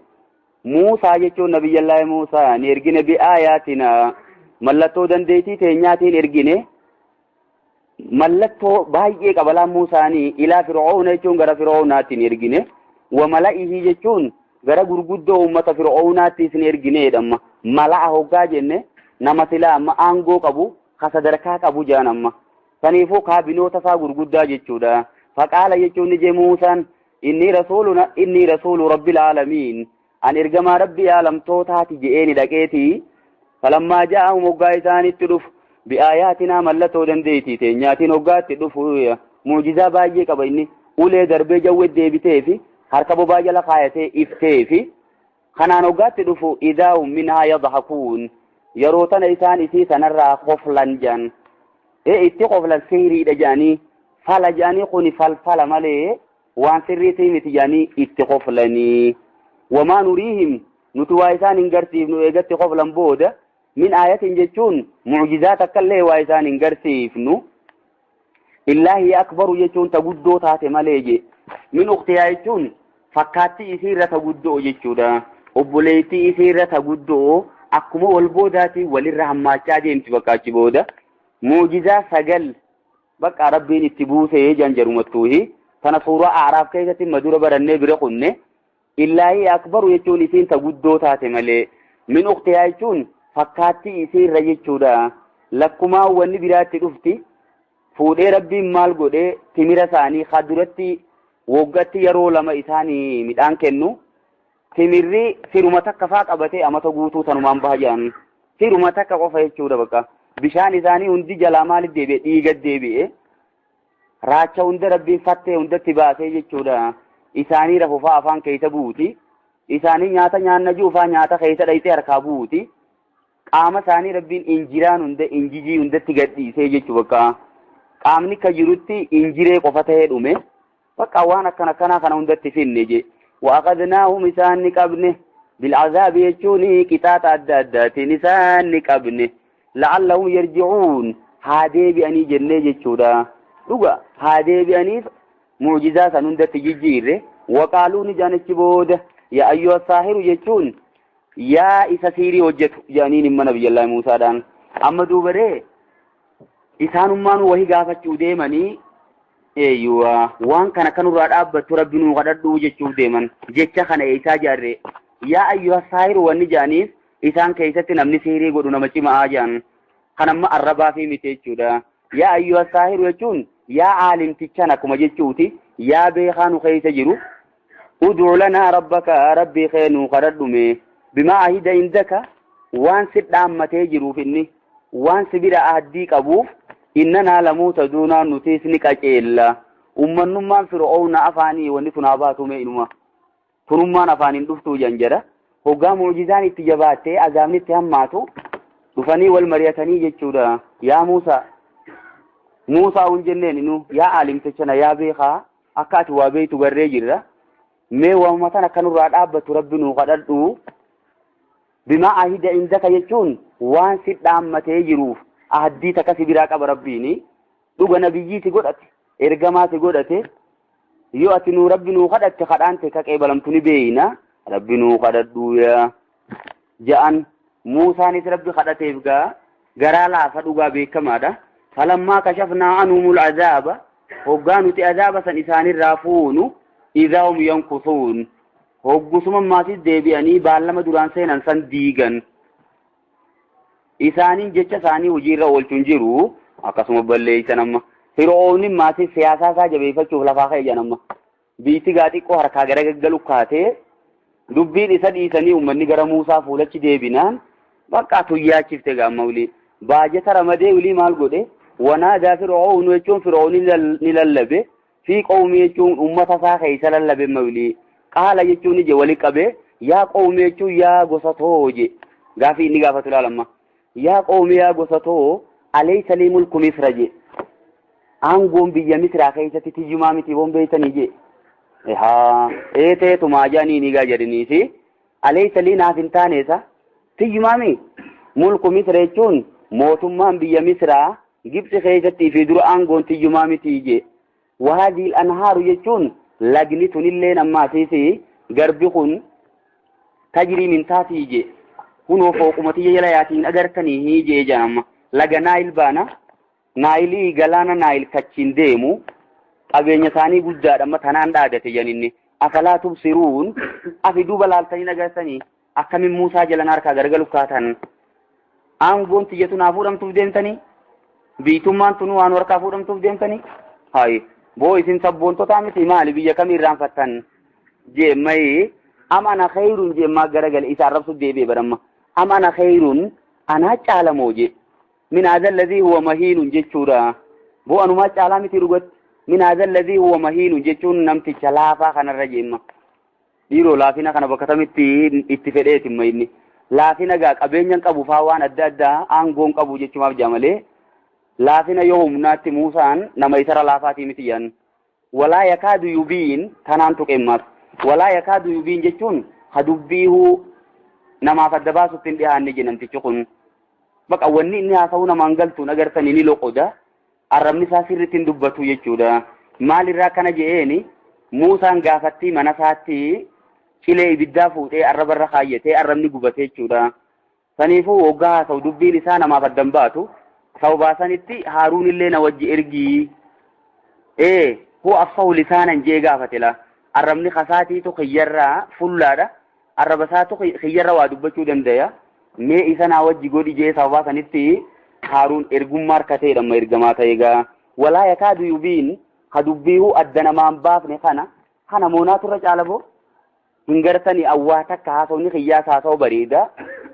S1: Muusaa jechuun nabiyyallaahi Muusaa ni ergine bi'aayaatina mallattoo dandeetii teenyaatiin ergine mallattoo baay'ee qabalaan Muusaanii ilaa Fir'aawna jechuun gara Fir'aawnaatiin ergine wa mala'ihii jechuun gara gurguddoo ummata Fir'aawnaattis ni ergineedhamma mala'a hoggaa jenne nama silaa amma aangoo qabu ka sadarkaa qabu jaan amma saniifuu kaabinoota isaa gurguddaa jechuudha faqaala jechuun ni jee Muusaan inni rasuulu rabbil aalamiin an ergamaa rabbii aalamtootaati je'eeni dhaqeetii falammaa ja'ahum hoggaa isaanitti dhufu bi'aayaatinaa mallattoo dandeetii teenyaatiin hoggaatti dhufu muujizaa baay'ee qaba inni ulee darbee jawwe deebiteefi harka bobaa jala kaayatee ifteefi kanaan hoggaatti dhufu idaahum minhaa yadhakuun yeroo tana isaan isii sanarraa qoflan jaan itti qoflan sihiriidha jaanii fala jaanii kuni falfala malee waan sirriitii miti jaanii itti qoflanii wamaa nuriihim nuti waa isaan hin garsiifnu eegatti qoflan booda min aayatin jechuun mucjizaa takkallee waa isaan hin garsiifnu illaahi akbaru jechuun ta guddoo taate malee je min uktiyaa jechuun fakkaatti isiirra ta guddoo jechuudha obboleettii isiirra ta guddoo akkuma wal boodaatii walirra hammaachaa deemti fakkaachi booda mucjizaa sagal bakka rabbiin itti buusee jan jarumattuuhi tana suuraa aaraaf keessatti madura barannee bira kunne illaahi akbaru jechuun isiin ta guddoo taate malee min uktiyaa jechuun fakkaatti isiirra jechuudha lakkumaa wanni biraatti dhufti fuudhee rabbiin maal godhee timira isaanii haduratti woggatti yeroo lama isaanii midhaan kennu timirri siruma takka faa qabatee amata guutuu tanumaan baha jedhan siruma takka qofa jechuudha bakka bishaan isaanii hundi jalaa maaliif deebi'e dhiiga deebi'e raacha hunda rabbiin fattee hundatti baasee jechuudha isaanii rafufaa afaan keessa buuti isaanii nyaata nyaanna juufaa nyaata keessa dhayitee harkaa buuti qaama isaanii rabbiin injiraan hunda injijii hundatti gadhiisee jechuu bakka qaamni ka jirutti injiree qofa ta'ee dhume bakka waan akkana kana hundatti finne je waaqadnaahum isaan ni qabne bil'azaabi jechuun qixaaxa adda addaatiin isaan ni qabne la'allahum yarji'uun haa deebi'anii jennee jechuudha dhuga haa deebi'aniif mucjizaa san hundatti jijjiirre waqaaluu ni jaanichi booda yaa ayyuha saahiru jechuun yaa isa siirii hojjetu jaaniin himma nabiyyallaahi Muusaadhaan amma duubaree isaanummaan wahii gaafachuu deemanii eeyyuwa waan kana kanurraa dhaabbattu rabbi nuu kadhadhuu jechuuf deeman jecha kana isaa jaarre yaa ayyuha saahiru wanni jaaniif isaan keessatti namni siirii godhu nama cimaa jaan kanamma arrabaa fi miti jechuudha yaa ayyuha saahiru jechuun yaa aalimtichan akkuma jechuuti yaa beekaanu keessa jiru ud'u lanaa rabbaka rabbii keenuu kadhadhume bimaa ahida indaka waan si dhaammatee jiruuf inni waan si bira ahdii qabuuf innanaa lamuuta duunaan nutiis ni qaceella ummannummaan Fir'aawna afaanii wanni tunaa baatume inuma tunummaan afaaniin dhuftuu janjara hoggaa mucjizaan itti jabaattee azaabni itti hammaatu dhufanii wal mari'atanii jechuudha yaa Muusaa hun jenneen inu yaa aalimtichana yaa beekaa akka ati waa beeytu garree jirra mee waamuma tan akkanurraa dhaabbattu rabbi nuu kadhadhu bimaa ahida indaka jechuun waan si dhaammatee jiruuf ahdii takka si biraa qaba rabbiini dhuga nabiyyiiti godhate ergamaati godhate yoo ati nuu rabbi nuu kadhatte kadhaante ka qeebalamtu ni beeyna rabbi nuu kadhadhu yaa ja'an Muusaanis rabbi kadhateef garaa laafa dhugaa beekamaadha فلما كشفنا عنهم العذاب وقالوا عذاب سن إسان الرافون إذا هم ينكثون وقسما ما تدبياني بالما دوران سينا سن ديغن إسانين جتش ساني وجيرا والتنجروا أقسم بالله سنما Fir'oonni maatii siyaasaa isaa jabeeffachuuf lafaa ka'e janamma. Biitti xiqqoo harkaa gara gaggalu kaatee dubbiin isa dhiisanii uummanni gara Muusaa fuulachi deebinaan bakka tuyyaachifte gaamma ulii. Baajata ramadee ulii maal godhe wanaadaa Fir'oonu jechuun Fir'oonni ni lallabe fi qawmii jechuun uummata isaa keessa lallabe mawlii. Qaala jechuun ije wali qabee yaa qawmii jechuun yaa gosa too je gaafii inni gaafatu laalamma. Yaa qawmii yaa gosa too alaysa lii mulku Misra je. Aangoon biyya Misraa keessatti tijjumaa miti boon beeytanii je. Eetee tumaa jaanii ni gaa jedhaniiti. Alaysa lii naaf hin taaneesa tijjumaa mi mulku Misra jechuun mootummaan biyya Misraa Gibxi keessatti fi dura aangoon tijjumaa miti je. Waadii anhaaru jechuun lagni tunillee nammaatiisi garbi kun tajrii min taatii je. Kunoo fooqumati jala yaatiin agartanii je jedhama. Laga Naayil baana. Naayilii galaana Naayil kachiin deemu qabeenya isaanii guddaadha amma tanaan dhaadate janinni. Afalaa tubsiruun afi duuba laaltanii agartanii akkamiin Muusaa jalan harkaa gargalu kaatan. Aangoon tiyyatu naa fuudhamtuuf deemtanii biitummaan tunu waan harkaa fuudhamtuuf deemtanii. Hayi boo isin sabboontota miti maali biyya kamii irraanfattan jeemma'ee am ana khayruun jeemmaa garagale isa arrabsu deebi'e baramma. Am ana khayruun anaa caalamoo je. Min hadha alladhi huwa mahiinun jechuudha. Boo anumaa caalaa miti dhugatti. Min hadha alladhi huwa mahiinun jechuun namticha laafaa kanarra jeemma. Dhiiroo laafina kana bakka tamitti itti fedheetimma inni. Laafina gaa qabeenyan qabu faa waan adda addaa aangoon qabu jechumaaf jaamalee. Laafina yoo humnaatti Muusaan nama isara laafaatii miti yan. Walaa yakaadu yubiin tanaan tuqemmaaf. Walaa yakaadu yubiin jechuun hadubbiihuu namaaf adda baasutti hin dhiyaanne je namtichi kun. Bakka wanni inni haasa'uu namaan galtuun agartanii ni loqoda. Arrabni isaa sirriitti hin dubbatu jechuudha. Maalirraa kana je'eeni Muusaan gaafattii mana isaatti cilee ibiddaa fuudhee arrabarra kaayyatee arrabni gubatee jechuudha. Saniifuu waggaa haasa'u dubbiin isaa namaaf addan baatu. Sawbaasanitti Haaruun illee na wajji ergii. Hoo afsahu lisaanan jee gaafatela. Arrabni kasaatiitu khiyyarraa fullaadha. Arraba isaatu khiyyarra waa dubbachuu dandaya. Mee isa naa wajji godhi jee sawbaasanitti Haaruun ergummaa harkateedha amma ergamaa ta'eegaa. Walaa yakaadu yubiin ha dubbiihuu adda namaan baafne kana moonaatu irra caala boo. Hin gartanii awwaa takka haasawni khiyyaas haasa'u bareeda.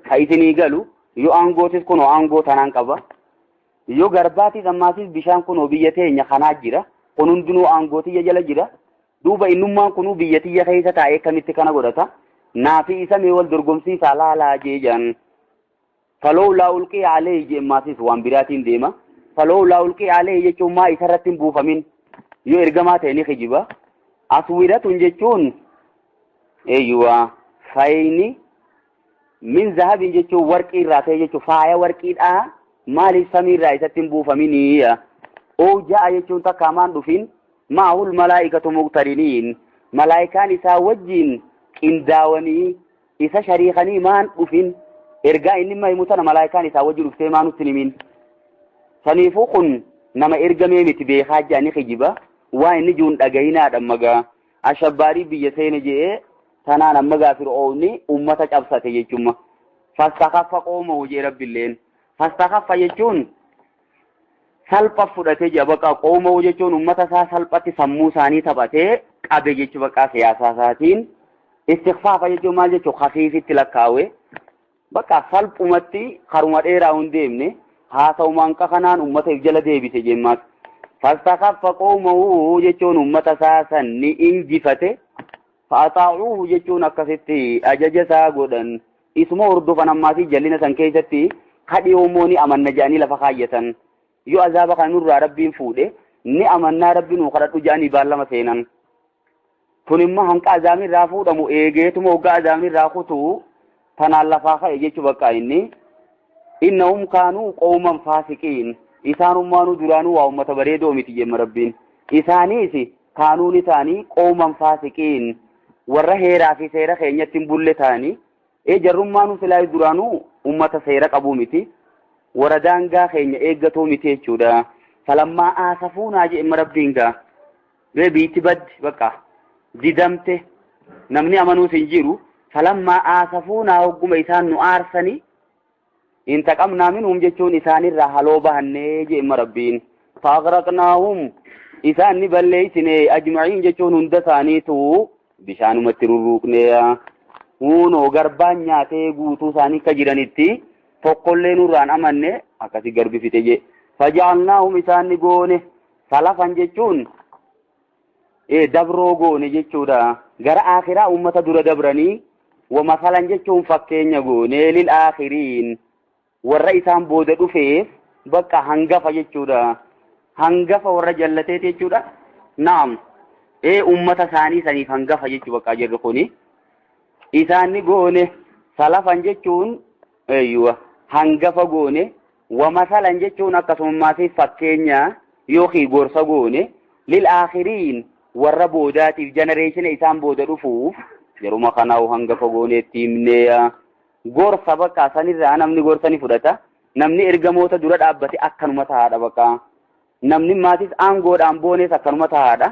S1: Ha isinii galu yoo aangootis kunoo aangoo tanaan qaba. Yoo garbaatis ammaasis bishaan kunoo biyya teenya kanaa jira. Kun hundinuu aangootii jala jira. Duuba innummaan kunuu biyya tiyya keessa taa'ee kamitti kana godhata. Naafi isa mee wal dorgomsiisaa laalaa jee jaan. Falowlaa ulqii alee jeemmaasis waan biraatiin deema. Falowlaa ulqii alee jechuun maa isarratti hin buufamin. Yoo ergamaa ta'e ni kijiba. Aswiratun jechuun eeyyuwaa fayni min zahabin jechuun warqii irraa ta'e jechuun faaya warqiidhaa. Maaliif samiirraa isatti hin buufaminiya? Oo ja'a jechuun takka hamaan dhufin maahul malaa'ikatu muqtariniin malaa'ikaan isaa wajjin qindaawanii isa shariikanii maan dhufin ergaa inni mahimu tana malaa'ikaan isaa wajjin dhuftee maan nutti himin. Saniifuu kun nama ergamee miti beekaa jedhanii kijiba waa inni jiruun dhagayinaadha magaa ashabbaarii biyya seene je'ee tanaan amma gaa Fir'oonni ummata cabsate jechuudha. Fastakaffa qoomahu jee rabbilleen. Fastakaffa jechuun salpha fudhatee jira bakka qoomahu jechuun ummata isaa salphatti sammuu isaanii taphatee qabe jechuu bakka siyaasaa isaatiin. Istighfaafa jechuun maal jechuun hafiifitti lakkaawee bakka salphumatti karuma dheeraa hin deemne haasa'umaan kanaan ummata if jala deebise jemmaas. Fastakaffa qoomahu jechuun ummata isaa san ni injifate. Fa'axaa'uuhu jechuun akkasitti ajaja isaa godhan isuma hordofan ammaatii jallina san keessatti kadhi homoo ni amanna jedhanii lafa kaayyatan. Yoo azaaba kana nurraa rabbiin fuudhe ni amannaa rabbiin nuu kadhadhu jedhanii baallama seenan. Kun immoo hanqa azaabni irraa fuudhamu eegeetuma hoggaa azaabni irraa kutuu tanaan lafaa ka'e jechuu bakka inni. Innahum kaanuu qawman faasiqiin isaanummaanuu duraanuu waa ummata bareedoo miti jemma rabbiin. Isaaniis kaanuun isaanii qawman faasiqiin warra heeraa fi seera keenyatti hin bulle ta'anii jarrummaanuu silaa duraanuu ummata seera qabuu miti. Warra daangaa keenya eeggatoo miti jechuudha. Falammaa aasafuunaa jedhama rabbiin gaa. Biitti baddi bakka didamte namni amanuus hin jiru. Falammaa aasafuunaa hogguma isaan nu aarsanii intaqamnaa minhum jechuun isaanirraa haloo bahannee jedhama rabbiin. فأغرقناهم إسان بليسني أجمعين جتون هندسانيتو بشانو مترروكني هونو غربان نياتي قوتو ساني كجرانيتي فقل نوران أمني أكاسي غربي في تجي فجعلناهم إسان نقوني سلفا جتون دبرو قوني جتودا غر آخرا أمة دور دبراني ومثلا جتون فكين قوني للآخرين والرئيسان بوددو فيف بقى هنغفا جتودا هنغفا ورجلتي جتودا نعم أمة ثاني سنيف هنغفا جتو بقى جرخوني إسان قوني سلفا جتون أيوة هنغفا قوني ومثلا جتون أكسم ما في فكين يوخي قرصا قوني للآخرين والربودات في جنريشن إسان بوددو فوف yeruma kanaawu hanga fagooneetti himnee gorsa bakka sanirraa namni gorsani fudhata namni ergamoota dura dhaabbate akkanuma tahaadha bakka namni maatis aangoodhaan boonees akkanuma tahaadha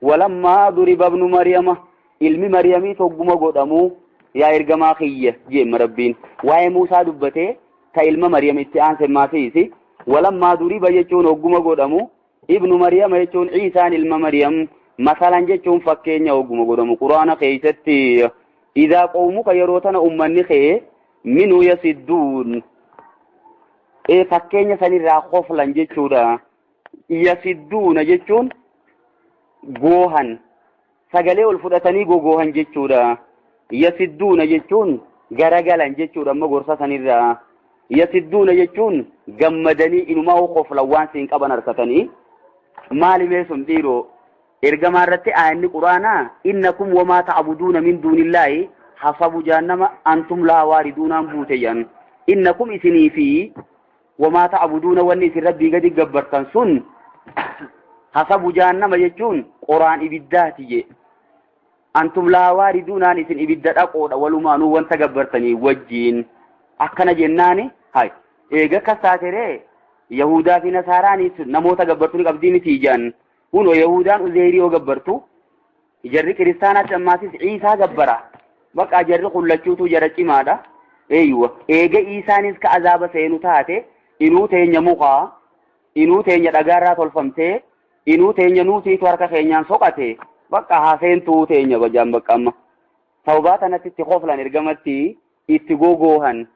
S1: walammaa duriba ibnu maryama ilmi maryamii togguma godhamu yaa ergamaa kiyya jeema rabbiin waa'ee muusaa dubbatee ta ilma maryamitti aanse maasiisi walammaa duriba jechuun hogguma godhamu ibnu maryama jechuun ciisaan ilma maryam مثلا جتون فكين يوغم قدام قرآن خيستي إذا قومك يروتنا أمني خي منو يسدون فكين سنرى خوفلا جتودا يسدون جتون قوهن سقلي والفرطاني قوهن جتودا يسدون جتون غرقلا جتودا مقرصة سنرى يسدون جتون قمدني إنما هو خوفلا وانسين كبان أرسطني مالي ميسم ديرو إرجما رتي آيني قرآنا إنكم وما تعبدون من دون الله حسب جهنم أنتم لا واردون بوتيان إنكم إسني في وما تعبدون ونس ربي قد جبرتن سن حسب جهنم يجون قرآن إبداتي أنتم لا واردون إسن إبدات أقود ولما نو وانت جبرتني وجين أكنا جناني هاي إيجا كساتري يهودا في نصاراني نموت جبرتني قبديني تيجان كونو يهودان أزيري وقبرتو جرّي كريستانا تماسيس عيسى قبرا بقى جرّي قلتشوتو جرّي ماذا ايوه ايجا عيسانيس كعذاب سينو تاتي إنو تيني مخا إنو تيني رقارات والفمتي إنو تيني نوتي تواركا خينيان سوقاتي بقى هاسين تو تيني بجام بقى أما توباتنا تتخوف لان إرقامتي اتقوقوهن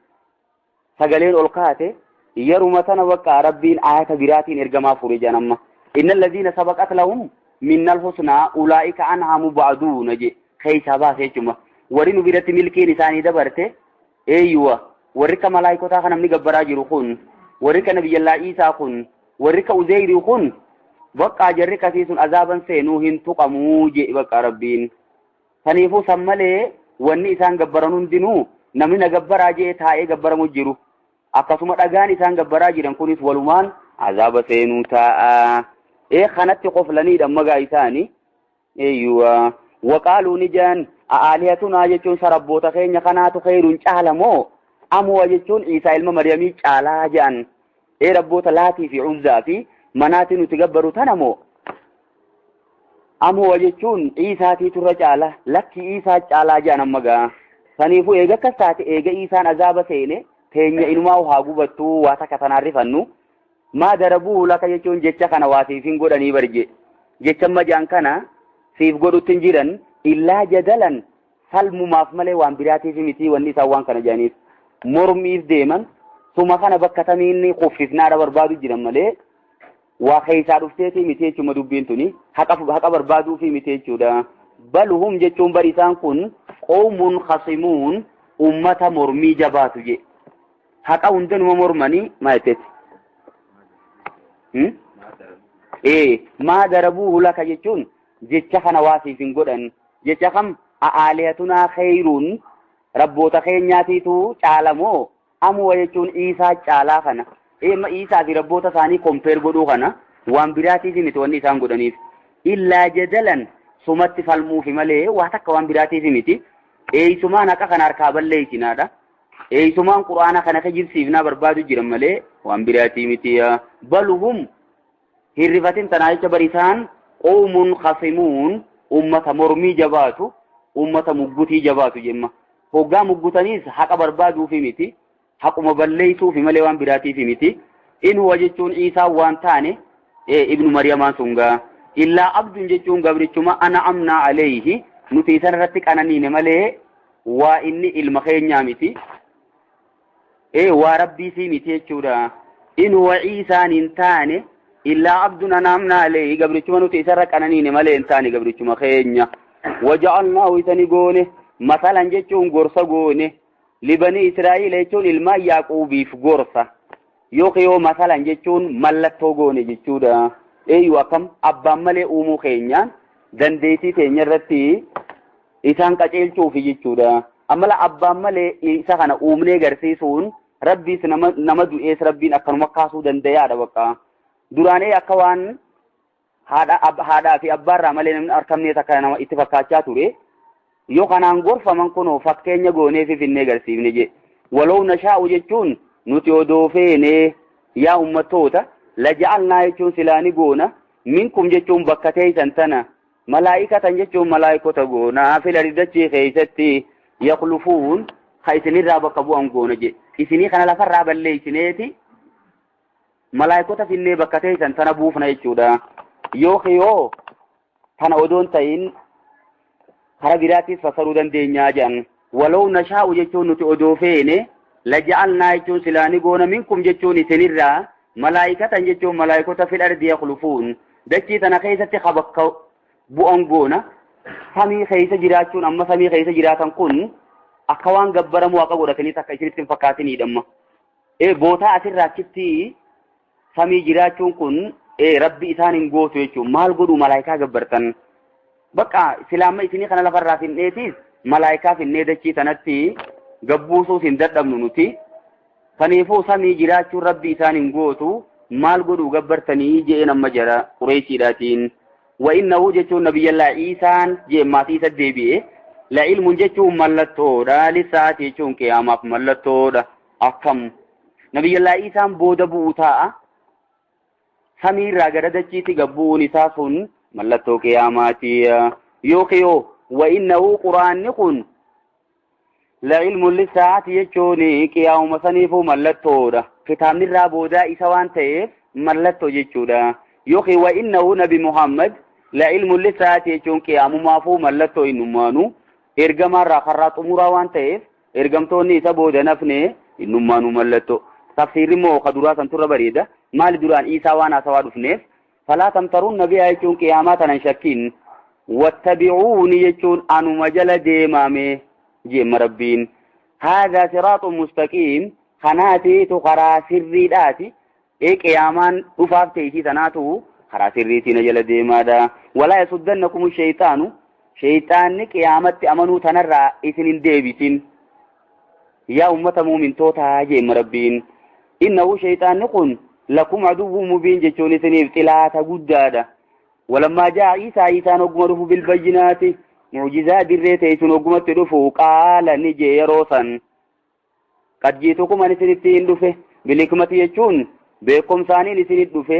S1: سقلين ألقاتي يرمتنا بقى ربين آية براتين إرقاما فرجان أما إن الذين سبقت لهم من الحسنى أولئك عنها مبعدون جي خيسا باسيچما ورينو بيرت ملكي نساني دبرته ايوه ورك ملائكه تا خنم نغبرا جيرو خون ورك نبي الله عيسى خون ورك عزير خون بقى جرك سيسن عذابا سينوهن تقمو جي بقى ربين ثنيفو سمله وني سان غبرنون دينو نمي نغبرا جي تاي غبرمو جيرو akkasuma dhagaan isaan gabbaraa jiran kunis walumaan azaba seenuu ta'a kanatti qoflanii dhammagaa isaanii eeyyuwa waqaaluu ni jaan aalihaatunaa jechuun sarabboota keenya kanaatu khayruun caalamoo amwa jechuun Iisaa ilma Maryamii caalaa jaan rabboota Laatii fi Uzzaa fi Manaatii nuti gabbaru tanamoo amwa jechuun Iisaatii turra caala lakki Iisaa caalaa jaan ammagaa saniifuu eega akkas taate eega Iisaan azaba seene teenya inumaa haa gubattuu waa takka tanaan rifannu maa darabuu laka jechuun jecha kana waa siifin godhanii barje jecha majaan kana siif godhuttin jiran illaa jadalan salmumaaf malee waan biraatiif miti wanni isaan waan kana jedhaniif mormiif deeman suma kana bakka tamiinni kuffisnaadha barbaadu jiran malee waa keessaa dhufteetii miti jechuma dubbiin tuni haqa barbaaduufi miti jechuudha balhum jechuun bari isaan kun qawmun khasimuun ummata mormii jabaatu je haqa hundanuma mormanii maayeteeti maa darabuu laka jechuun jecha kana waa siifin godhan jecha kam aalihaatunaa khayruun rabboota keenyaatiitu caalamoo amwa jechuun Iisaa caalaa kana Iisaa fi rabboota isaanii kompeer godhuu kana waan biraatiif miti wanni isaan godhaniif illaa jadalan sumatti falmuufi malee waa takka waan biraatiif miti eeysumaan haqa kana harkaa balleeysinaadha eeysumaan qur'aana kana kajibsiifnaa barbaadu jiran malee waan biraatii miti baluhum hirrifatin tanaa jecha barisaan qawmun khasimuun ummata mormii jabaatu ummata muggutii jabaatu jemma hoggaa muggutaniis haqa barbaaduufi miti haquma balleeysuufi malee waan biraatiifi miti in huwa jechuun Iisaa waan taane ibnu maryamaan sungaa illaa abdun jechuun gabrichuma an'amna alayhi nuti isan irratti qananiine malee waa inni ilma keenyaa miti waa rabbii sii miti jechuudha in huwa ciisaan hin taane illaa abdun an'amna alayhi gabrichuma nuti isan irra qananiine malee hin taane gabrichuma keenya waja'alnaahu isani goone masalan jechuun gorsa goone libanii israa'iil jechuun ilmaan yaaquubiif gorsa yoo masalan jechuun mallattoo goone jechuudha akkam abbaan malee uumuu keenyaan dandeettii teenya irratti isaan qaceelchuufi jechuudha amala abbaan malee isa kana uumnee garsiisuun rabbiis nama du'ees rabbiin akkanuma kaasuu dandayaadha bakka duraanee akka waan haadhaa fi abbaarraa malee namni arkamnee takka nama itti fakkaachaa ture yoo kanaan gorfaman kunoo fakkeenya goonee fi finnee garsiifne je waloo nashaa'u jechuun nuti odoo feene yaa ummattoota laja'alnaa jechuun silaani goona minkum jechuun bakka teeysan tana malaa'ikatan jechuun malaa'ikota goona fil ardi keessatti yaqlufuun ha isinirraa bakka bu'an goona je isinii kana lafarraa balleeysineeti malaa'ikota finnee bakka teeysan tana buufna jechuudha yoo tana odoon ta'in kara biraattis fasaruu dandeenyaa jedhan waloo nashaa'u jechuun nuti odoo feene laja'alnaa jechuun silaani goona minkum jechuun isinirraa malaa'ikatan jechuun malaa'ikota fil ardi yaqlufuun dachii tana keessatti bakka bu'an goona samii keessa jiraachuun amma samii keessa jiraatan kun akka waan gabbaramu waaqa godhatanii takka isinitti hin fakkaatinidhamma bootaa asirraa achitti samii jiraachuun kun rabbi isaan hin gootu jechuun maal godhu malaayikaa gabbartan bakka silaamma isinii kana lafarraa finneetis malaayikaa finnee dachii tanatti gabbuusuus hin dadhabnu nuti kaniifuu samii jiraachuun rabbi isaan hin gootu maal godhu gabbartanii je'een amma jara qureeshiidhaatiin wa innahu jechuun nabiyyallaa Iisaan jeemmaatii isa deebi'e la ilmun jechuun mallattoodha lissaati jechuun qiyaamaaf mallattoodha akkam nabiyyallaa Iisaan booda bu'u ta'a samiirraa gara dachiitti gabbuun isaa sun mallattoo qiyaamaati yoo wa innahu quraanni kun la ilmun lissaati jechuun qiyaamuma saniifuu mallattoodha kitaabnirraa boodaa isa waan ta'eef mallattoo jechuudha yoo wa innahu nabi Muhammad la ilmun lissaati jechuun qiyaamumaafuu mallattoo innummaanu ergamaarraa karraa xumuraa waan ta'eef ergamtoonni isa booda nafne innummaanu mallattoo tafsiirri immoo ka duraa san turra bareeda maali duraan Iisaa waan haasawaa dhufneef falaa tamtaruun nabiyaa jechuun qiyaamaa tanan shakkiin wattabi'uuni jechuun anuma jala deemame jeemma rabbiin haadha siraaxun mustaqiim kanaatiitu karaa sirriidhaati qiyaamaan dhufaaf teessii tanaatu karaa sirriitiin jala deemaadha walaa yasuddannakum shaytaanu shaytaanni qiyaamatti amanuu tanarraa isin hin deebisin yaa ummata muumintootaa jeemma rabbiin innahu shaytaanni kun lakum aduwwun mubiin jechuun isiniif xilaata guddaadha walammaa jaa Iisaan ogguma dhufu bilbayyinaati mucjizaa dirree teessun oggumatti dhufu qaala ni jee yeroo san qad jiitukum an isinittiin dhufe bilhikmati jechuun beekumsaaniin isinit dhufe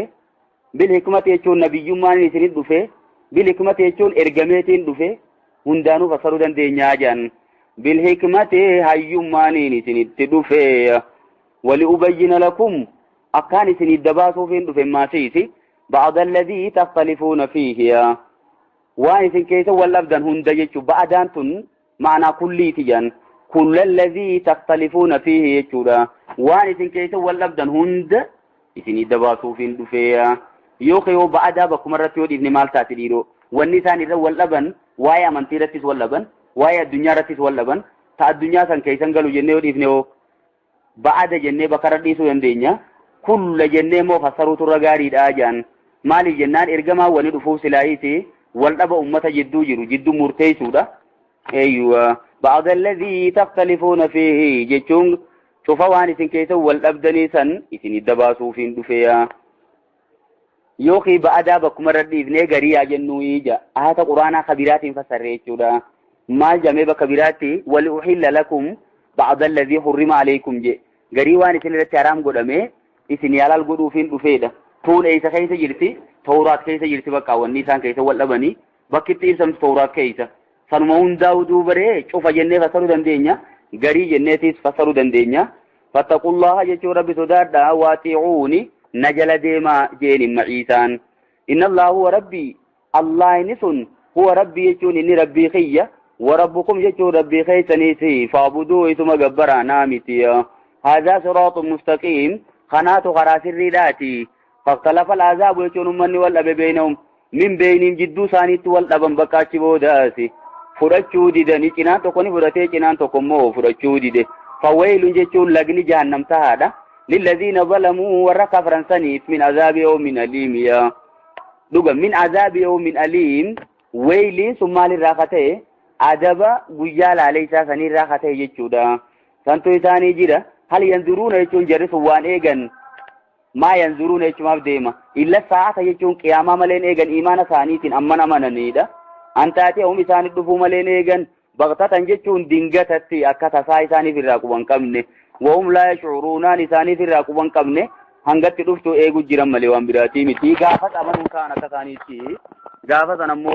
S1: bilhikmati jechuun nabiyyummaaniin isinit dhufe bilhikmati jechuun ergameetiin dhufe hundaanuu fassaruu dandeenyaa jedhan bilhikmati hayyummaaniin isinitti dhufe waliubayyina lakum akkaan isinit dabaasuufiin dhufe maasiisi ba'da alladhii takhtalifuuna fiihi waan isin keessa wal dhabdan hunda jechuun ba'adaan tun ma'anaa kulliiti jedhan kulla alladhii takhtalifuuna fiihi jechuudha waan isin keessa wal dhabdan hunda isinit dabaasuufiin dhufe yoo ba'adaa bakkuma irratti yoo dhiifne maal taati dhiiroo wanni isaan irra wal dhaban waa'ee amantii irrattis wal dhaban waa'ee addunyaa irrattis wal dhaban ta addunyaa san keessan galu jennee yoo dhiifne ba'ada jennee bakka irra dhiisuu dandeenya kulla jennee moo fassaruutu irra gaariidha jedhan maaliif jennaan ergamaa wani dhufuuf silaayiiti wal dhaba ummata jidduu jiru jidduu murteessuudha ba'da alladhii takhtalifuuna fiihi jechuun cufa waan isin keessa wal dhabdanii san isinit dabaasuufiin dhufeeya yookiin ba'adaa bakkuma irra dhiifnee garii yaa jennuu ija ayata quraanaa kabiraatiin fassarree jechuudha maal jamee bakka biraatti wali uhilla lakum ba'da alladhii hurrima alaykum je garii waan isin irratti haraam godhame isin yaalal godhuufiin dhufeedha tuun eessa keessa jirti tawraat keessa jirti bakka wanni isaan keessa wal dhabanii bakkitti ibsamtu tawraat keessa sanuma hundaa'u duubaree cufa jennee fassaruu dandeenya garii jenneetis fassaruu dandeenya fattaqullaha jechuun rabbi sodaadha waati'uuni نجل ديما جين معيسان إن الله هو ربي الله نسن هو ربي يجون إني ربي خيّة وربكم يجون ربي خيّتنيتي فاعبدوه ثم قبرا نامتي هذا صراط مستقيم خنات خراس الرداتي فاختلف العذاب يجون من والأب بينهم من بينهم جدو ثانيت والأب بكاتي بوداسي فرچو ديدني چنان تكوني فرتي چنان تكمو فرچو ديد فويل يجون لغني جهنم تهادا للذين ظلموا وركفرن سنيف من عذاب يوم أليم يا دوغا من عذاب يوم أليم ويلي ثم للراخته عذاب غيال عليه سني راخته يجودا سنتو ثاني جيدا هل ينظرون يجون جرس وان ايغن ما ينظرون يجون ديما الا ساعه يجون قيامه ملين ايغن ايمان ثانيتين امنا مننيدا انتاتي هم ثاني دفو ملين ايغن بغتة يجون دينغتتي اكتا ساي ثاني في الراقبان كمنه وهم لا يشعرون ثاني في الراقبان كمنه هنگت دفتو ايغو جرم ملي وان براتي متي غافت امن كان كثانيتي غافت نمو